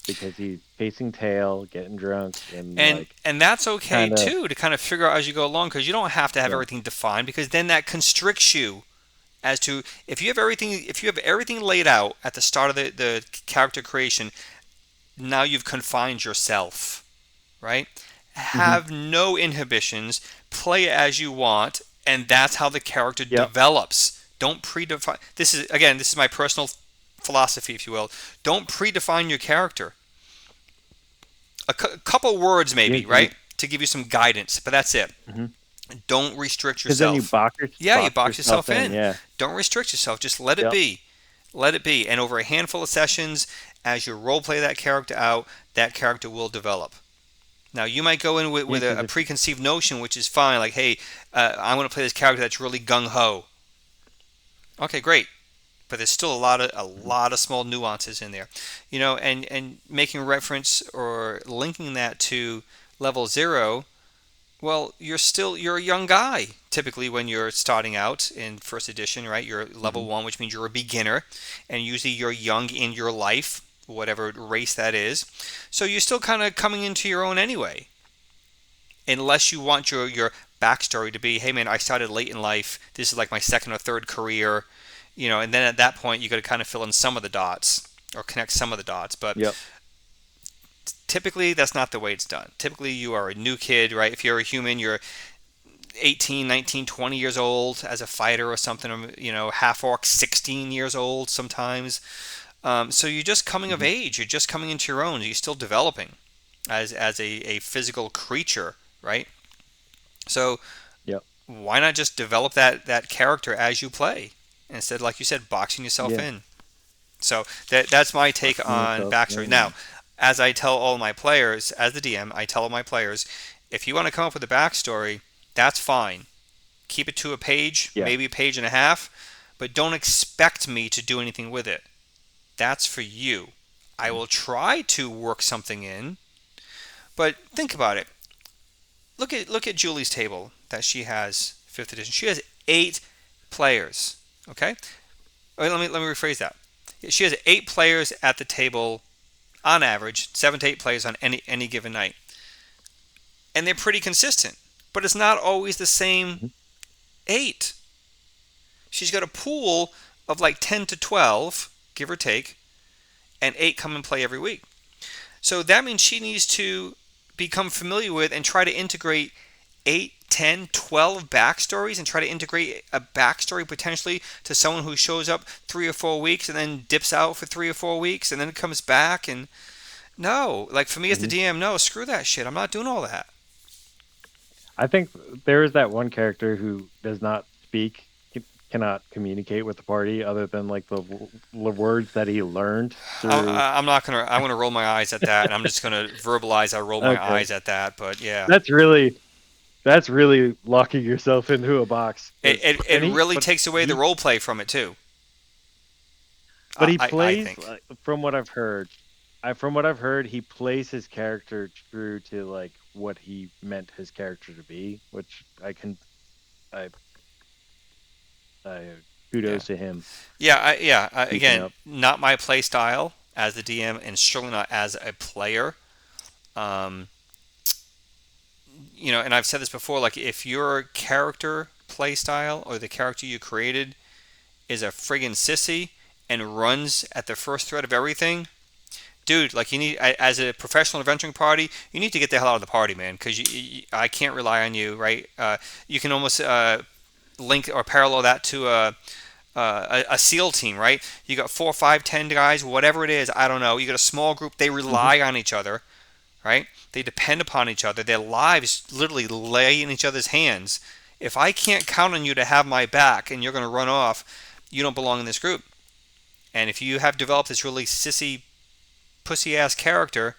because he's chasing tail, getting drunk, and like And that's okay kind of too to kind of figure out as you go along because you don't have to have yeah, everything defined because then that constricts you as to if you have everything laid out at the start of the character creation, now you've confined yourself, right? hmm Have no inhibitions, play as you want, and that's how the character yep, develops. Don't predefine. This is my personal philosophy, if you will. Don't predefine your character. Couple words, yeah, maybe, right, to give you some guidance, but that's it. because Don't restrict then you yourself. Yeah, you box box yourself yourself in, in. yeah, Don't restrict yourself. Just let it yep, be. Let it be. And over a handful of sessions, as you role play that character out, that character will develop. Now, you might go in yeah, with because a if you, preconceived notion, which is fine, like, hey, I'm going to play this character that's really gung ho. Okay, great. But there's still a mhm, lot of small nuances in there, and making reference or linking that to level zero. Well, you're a young guy typically when you're starting out in first edition, right? You're level Hmm. 1, which means you're a beginner, and usually you're young in your life, whatever race that is. So you're still kind of coming into your own anyway, unless you want your backstory to be, hey man, I started late in life. This is like my second or third career, and then at that point you got to kind of fill in some of the dots or connect some of the dots. But Yep. typically that's not the way it's done. Typically you are a new kid, right? If you're a human, you're 18, 19, 20 years old as a fighter or something, half orc, 16 years old sometimes. So you're just coming of Hmm. age. You're just coming into your own. You're still developing as a physical creature, right? So Yep. why not just develop that character as you play instead, like you said, boxing yourself Yeah. in? So that's my take Boxing on yourself backstory. Now, in. as I tell all my players, as the DM, I tell all my players, if you want to come up with a backstory, that's fine. Keep it to a page, Yeah. maybe a page and a half, but don't expect me to do anything with it. That's for you. I Mhm. will try to work something in, but think about it. Look at Julie's table that she has fifth edition. She has 8 players. Okay? Let me rephrase that. She has 8 players at the table on average, 7 to 8 players on any given night, and they're pretty consistent. But it's not always the same Mhm. 8. She's got a pool of like 10 to 12, give or take, and 8 come and play every week. So that means she needs to become familiar with and try to integrate 8, 10, 12 backstories and try to integrate a backstory potentially to someone who shows up 3 or 4 weeks and then dips out for 3 or 4 weeks and then comes back. And no, like for me as the Mhm. DM, no, screw that shit. I'm not doing all that. I think there is that one character who does not speak, cannot communicate with the party other than like the words that he learned through. I'm not gonna. I'm gonna roll my eyes at that, and I'm just gonna verbalize. I roll my Okay, eyes at that, but yeah, that's really that's really locking yourself into a box. it, Because it, it and he, really takes away the he role play from it too. but he I plays think. from what I've heard. From what I've heard, he plays his character true to like what he meant his character to be, which I Yeah. kudos to him Yeah. keeping Again, up. not my play style as the DM, and surely not as a player. Um, and I've said this before. Like, if your character play style or the character you created is a friggin' sissy and runs at the first threat of everything, dude, like you need as a professional adventuring party, you need to get the hell out of the party, man, because I can't rely on you, right? You can almost link or parallel that to a SEAL team, right? You got 4, 5, 10 guys, whatever it is, I don't know. You got a small group, they Hmm. rely on each other, right? They depend upon each other. Their lives literally lay in each other's hands. If I can't count on you to have my back and you're going to run off, you don't belong in this group. And if you have developed this really sissy, pussy ass character,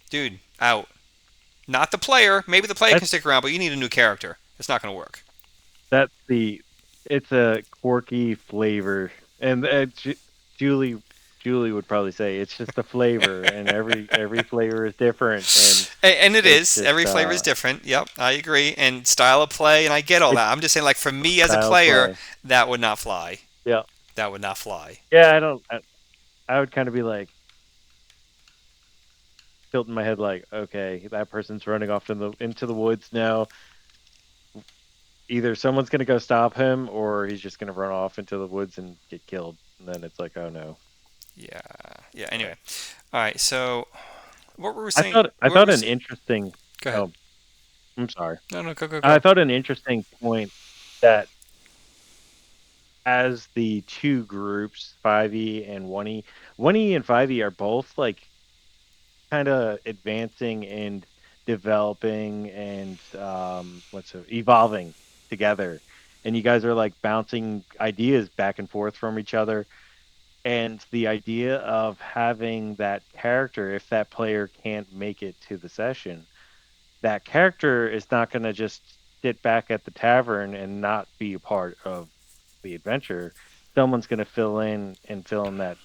dude, out. Not the player. Maybe the player can That's stick around, but you need a new character. It's not going to work. that's the it's a quirky flavor, and Julie Julie would probably say it's just the flavor, and every flavor is different, and And it it's is. Every just flavor is different. Yep, I agree. And style of play, and I get all it's that. I'm just saying, like, for me as a style player, play. that would not fly. Yeah, That would not fly. yeah. I would kind of be like tilting my head, like, okay, that person's running off into the woods now. Either someone's gonna go stop him, or he's just gonna run off into the woods and get killed. And then it's like, oh no. Yeah. Yeah. But Anyway. All right. So, what were we saying? I What were thought we an saying? interesting. Go ahead. Oh, I'm sorry. No, no, go, go, I go. thought an interesting point that as the two groups, 5e and 1e, 1e and 5e are both like kind of advancing and developing and what's it, evolving together. And you guys are like bouncing ideas back and forth from each other. And the idea of having that character, if that player can't make it to the session, that character is not going to just sit back at the tavern and not be a part of the adventure. Someone's going to fill in that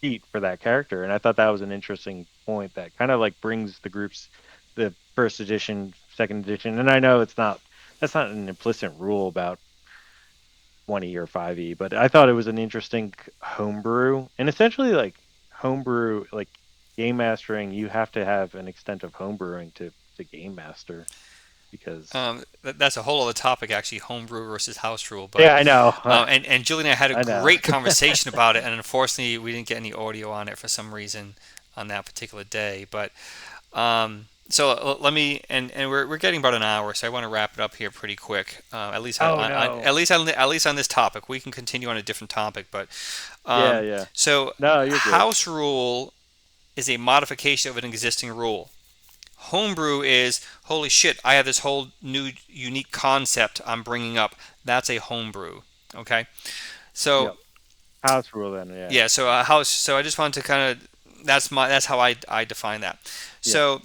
seat for that character. And I thought that was an interesting point that kind of like brings the first edition second edition, and I know that's not an implicit rule about 20 or 5e, but I thought it was an interesting homebrew. And essentially, like homebrew, like game mastering, you have to have an extent of homebrewing to game master because That's a whole other topic, actually, homebrew versus house rule. But yeah, I know, and Julie and I had a I know. great conversation about it, and unfortunately, we didn't get any audio on it for some reason on that particular day. But let me and we're getting about an hour, so I want to wrap it up here pretty quick. At least Oh no, at least on this topic, we can continue on a different topic. But yeah, yeah. so No, you're good. house rule is a modification of an existing rule. Homebrew is, holy shit, I have this whole new unique concept I'm bringing up. That's a homebrew. Okay, so Yep. House rule then, yeah, yeah, so house. So I just wanted to kind of that's how I define that. yeah. So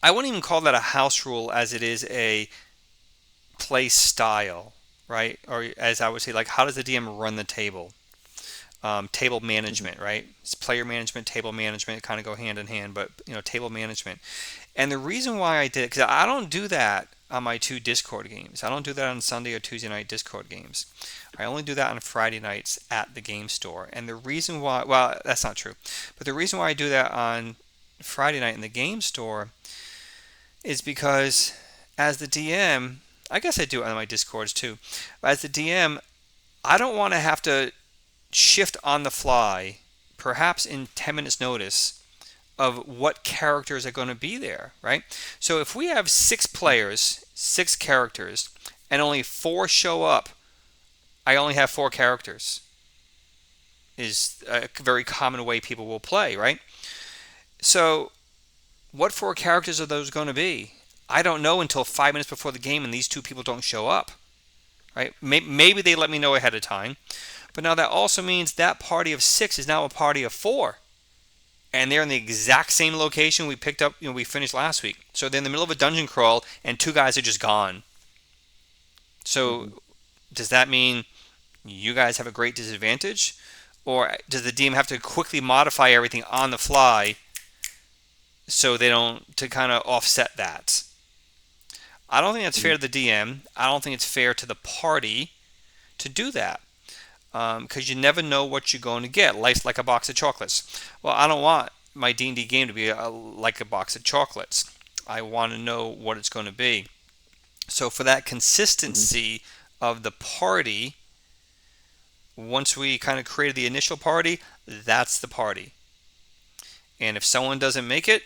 I wouldn't even call that a house rule as it is a play style, right? Or as I would say, like how does the DM run the table? Table Hmm. management, right? It's player management, table management kind of go hand in hand, but table management. And the reason why I did it, because I don't do that on my two Discord games. I don't do that on Sunday or Tuesday night Discord games. I only do that on Friday nights at the game store. And the reason why, well, that's not true, but the reason why I do that on Friday night in the game store is because as the DM, I guess I do it on my Discords too. As the DM, I don't want to have to shift on the fly, perhaps in 10 minutes notice, of what characters are going to be there, right? So if we have six players, six characters, and only four show up, I only have four characters. Is a very common way people will play, right? So what four characters are those going to be? I don't know until 5 minutes before the game and these two people don't show up, right? Maybe they let me know ahead of time, but now that also means that party of six is now a party of four, and they're in the exact same location we picked up, we finished last week. So they're in the middle of a dungeon crawl, and two guys are just gone. So Hmm. does that mean you guys have a great disadvantage, or does the DM have to quickly modify everything on the fly so they don't to kind of offset that? I don't think that's Hmm. fair to the DM. I don't think it's fair to the party to do that because you never know what you're going to get. Life's like a box of chocolates. Well, I don't want my D&D game to be like a box of chocolates. I want to know what it's going to be. So for that Hmm. consistency of the party, once we kind of created the initial party, that's the party. And if someone doesn't make it,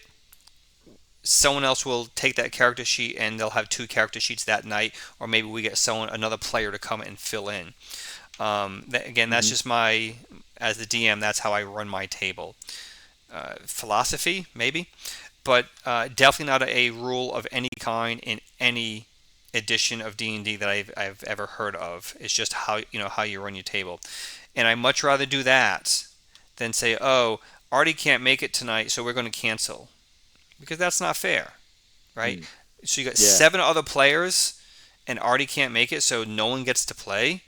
someone else will take that character sheet and they'll have two character sheets that night, or maybe we get another player to come and fill in. Again, that's Hmm. just as the DM, that's how I run my table. Philosophy, maybe, but definitely not a rule of any kind in any edition of D&D that I've ever heard of. It's just how you run your table, and I much rather do that than say, oh, Arty can't make it tonight, so we're going to cancel, because that's not fair, right? Hmm. So you got Yeah. seven other players, and Arty can't make it, so no one gets to play.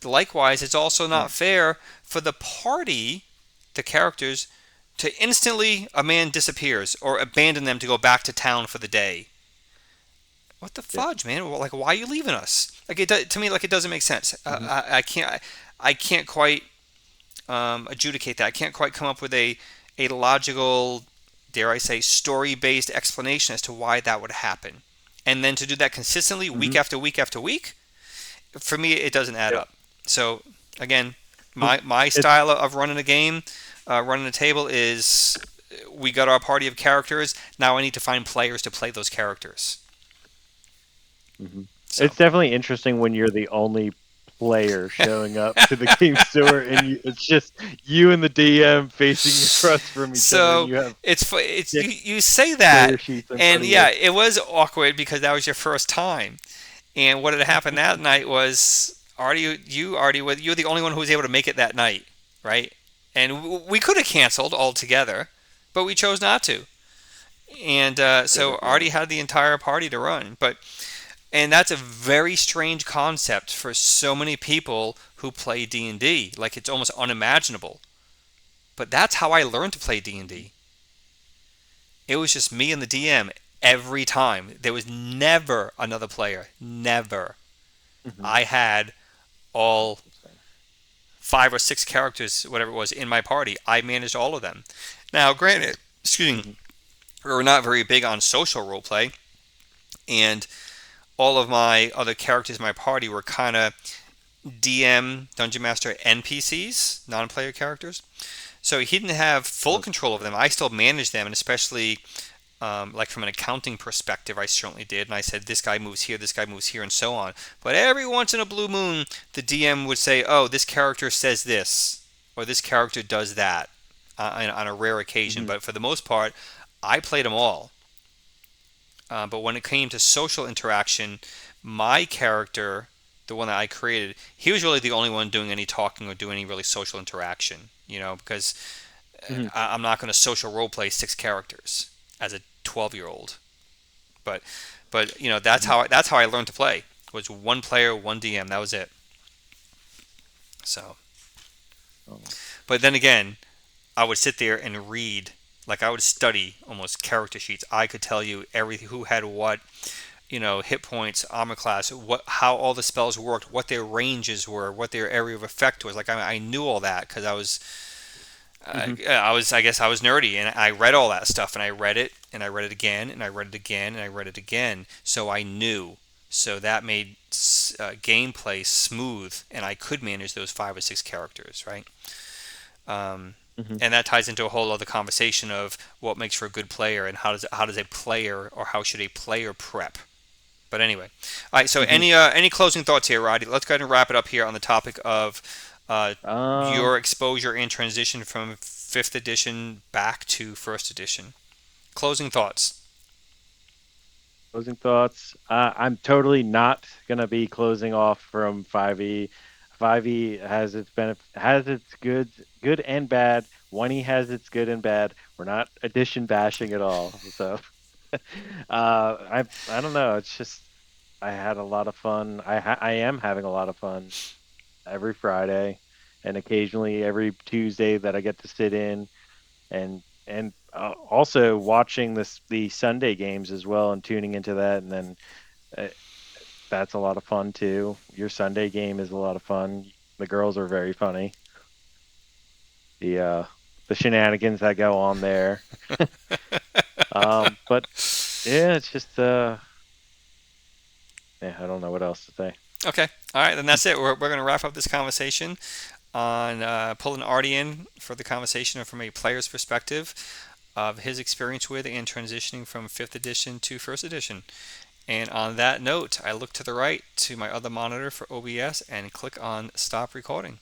Likewise, it's also Hmm. not fair for the party, the characters, to instantly a man disappears or abandon them to go back to town for the day. What the Yeah. fudge, man? Like, why are you leaving us? Like, to me, like it doesn't make sense. Hmm. I can't quite adjudicate that. I can't quite come up with a logical, dare I say, story-based explanation as to why that would happen. And then to do that consistently, week Hmm. after week after week, for me, it doesn't add Yep. up. So again, Well, my it's style of running a game, running a table is we got our party of characters. Now I need to find players to play those characters. Mhm. So It's definitely interesting when you're the only player showing up to the game store and it's just you and the DM facing across from each other and so you have it's six you say player that, sheets in and front of yeah, you. it was awkward because that was your first time. And what had happened that night was Artie, you're the only one who was able to make it that night, right? And we could have canceled altogether, but we chose not to. And Could so have, yeah. Artie had the entire party to run. And that's a very strange concept for so many people who play D&D. Like it's almost unimaginable. But that's how I learned to play D&D. It was just me and the DM Every time. There was never another player. Never. Hmm. I had Oh, all interesting. 5 or 6 characters, whatever it was, in my party. I managed all of them. Now, granted, excuse me, Hmm. we were not very big on social roleplay, and all of my other characters in my party were kind of DM, Dungeon Master NPCs, non player characters. So he didn't have full Okay. control of them. I still managed them, and especially like from an accounting perspective, I certainly did. And I said, this guy moves here, this guy moves here, and so on. But every once in a blue moon, the DM would say, oh, this character says this, or this character does that on a rare occasion. Hmm. But for the most part, I played them all. But when it came to social interaction, my character, the one that I created, he was really the only one doing any talking or doing any really social interaction. Because Hmm. I'm not going to social role play 6 characters as a 12-year-old. But Hmm. that's how I learned to play. Was one player, one DM. That was it. So, Oh. but then again, I would sit there and read. Like I would study almost character sheets. I could tell you everything, who had what, hit points, armor class, how all the spells worked, what their ranges were, what their area of effect was. Like I knew all that because Hmm. I guess I was nerdy, and I read all that stuff, and I read it, and I read it again, and I read it again, and I read it again. So I knew. So that made gameplay smooth, and I could manage those 5 or 6 characters, right? Um, Hmm. and that ties into a whole other conversation of what makes for a good player and how does a player or how should a player prep. But anyway, all right. So Hmm. any closing thoughts here, Roddy? Let's go ahead and wrap it up here on the topic of Um, your exposure and transition from fifth edition back to first edition. Closing thoughts. Closing thoughts. I'm totally not gonna be closing off from 5e. 5e has its has its good and bad. 1e has its good and bad. We're not edition bashing at all. So, I don't know. It's just I had a lot of fun. I am having a lot of fun every Friday, and occasionally every Tuesday that I get to sit in and also watching the Sunday games as well and tuning into that, and then uh, that's a lot of fun too. Your Sunday game is a lot of fun. The girls are very funny. The uh the shenanigans that go on there. But yeah, it's just yeah, I don't know what else to say. Okay. All right. Then that's it. We're going to wrap up this conversation on pulling Arty in for the conversation from a player's perspective of his experience with and transitioning from fifth edition to first edition. And on that note, I look to the right to my other monitor for OBS and click on stop recording.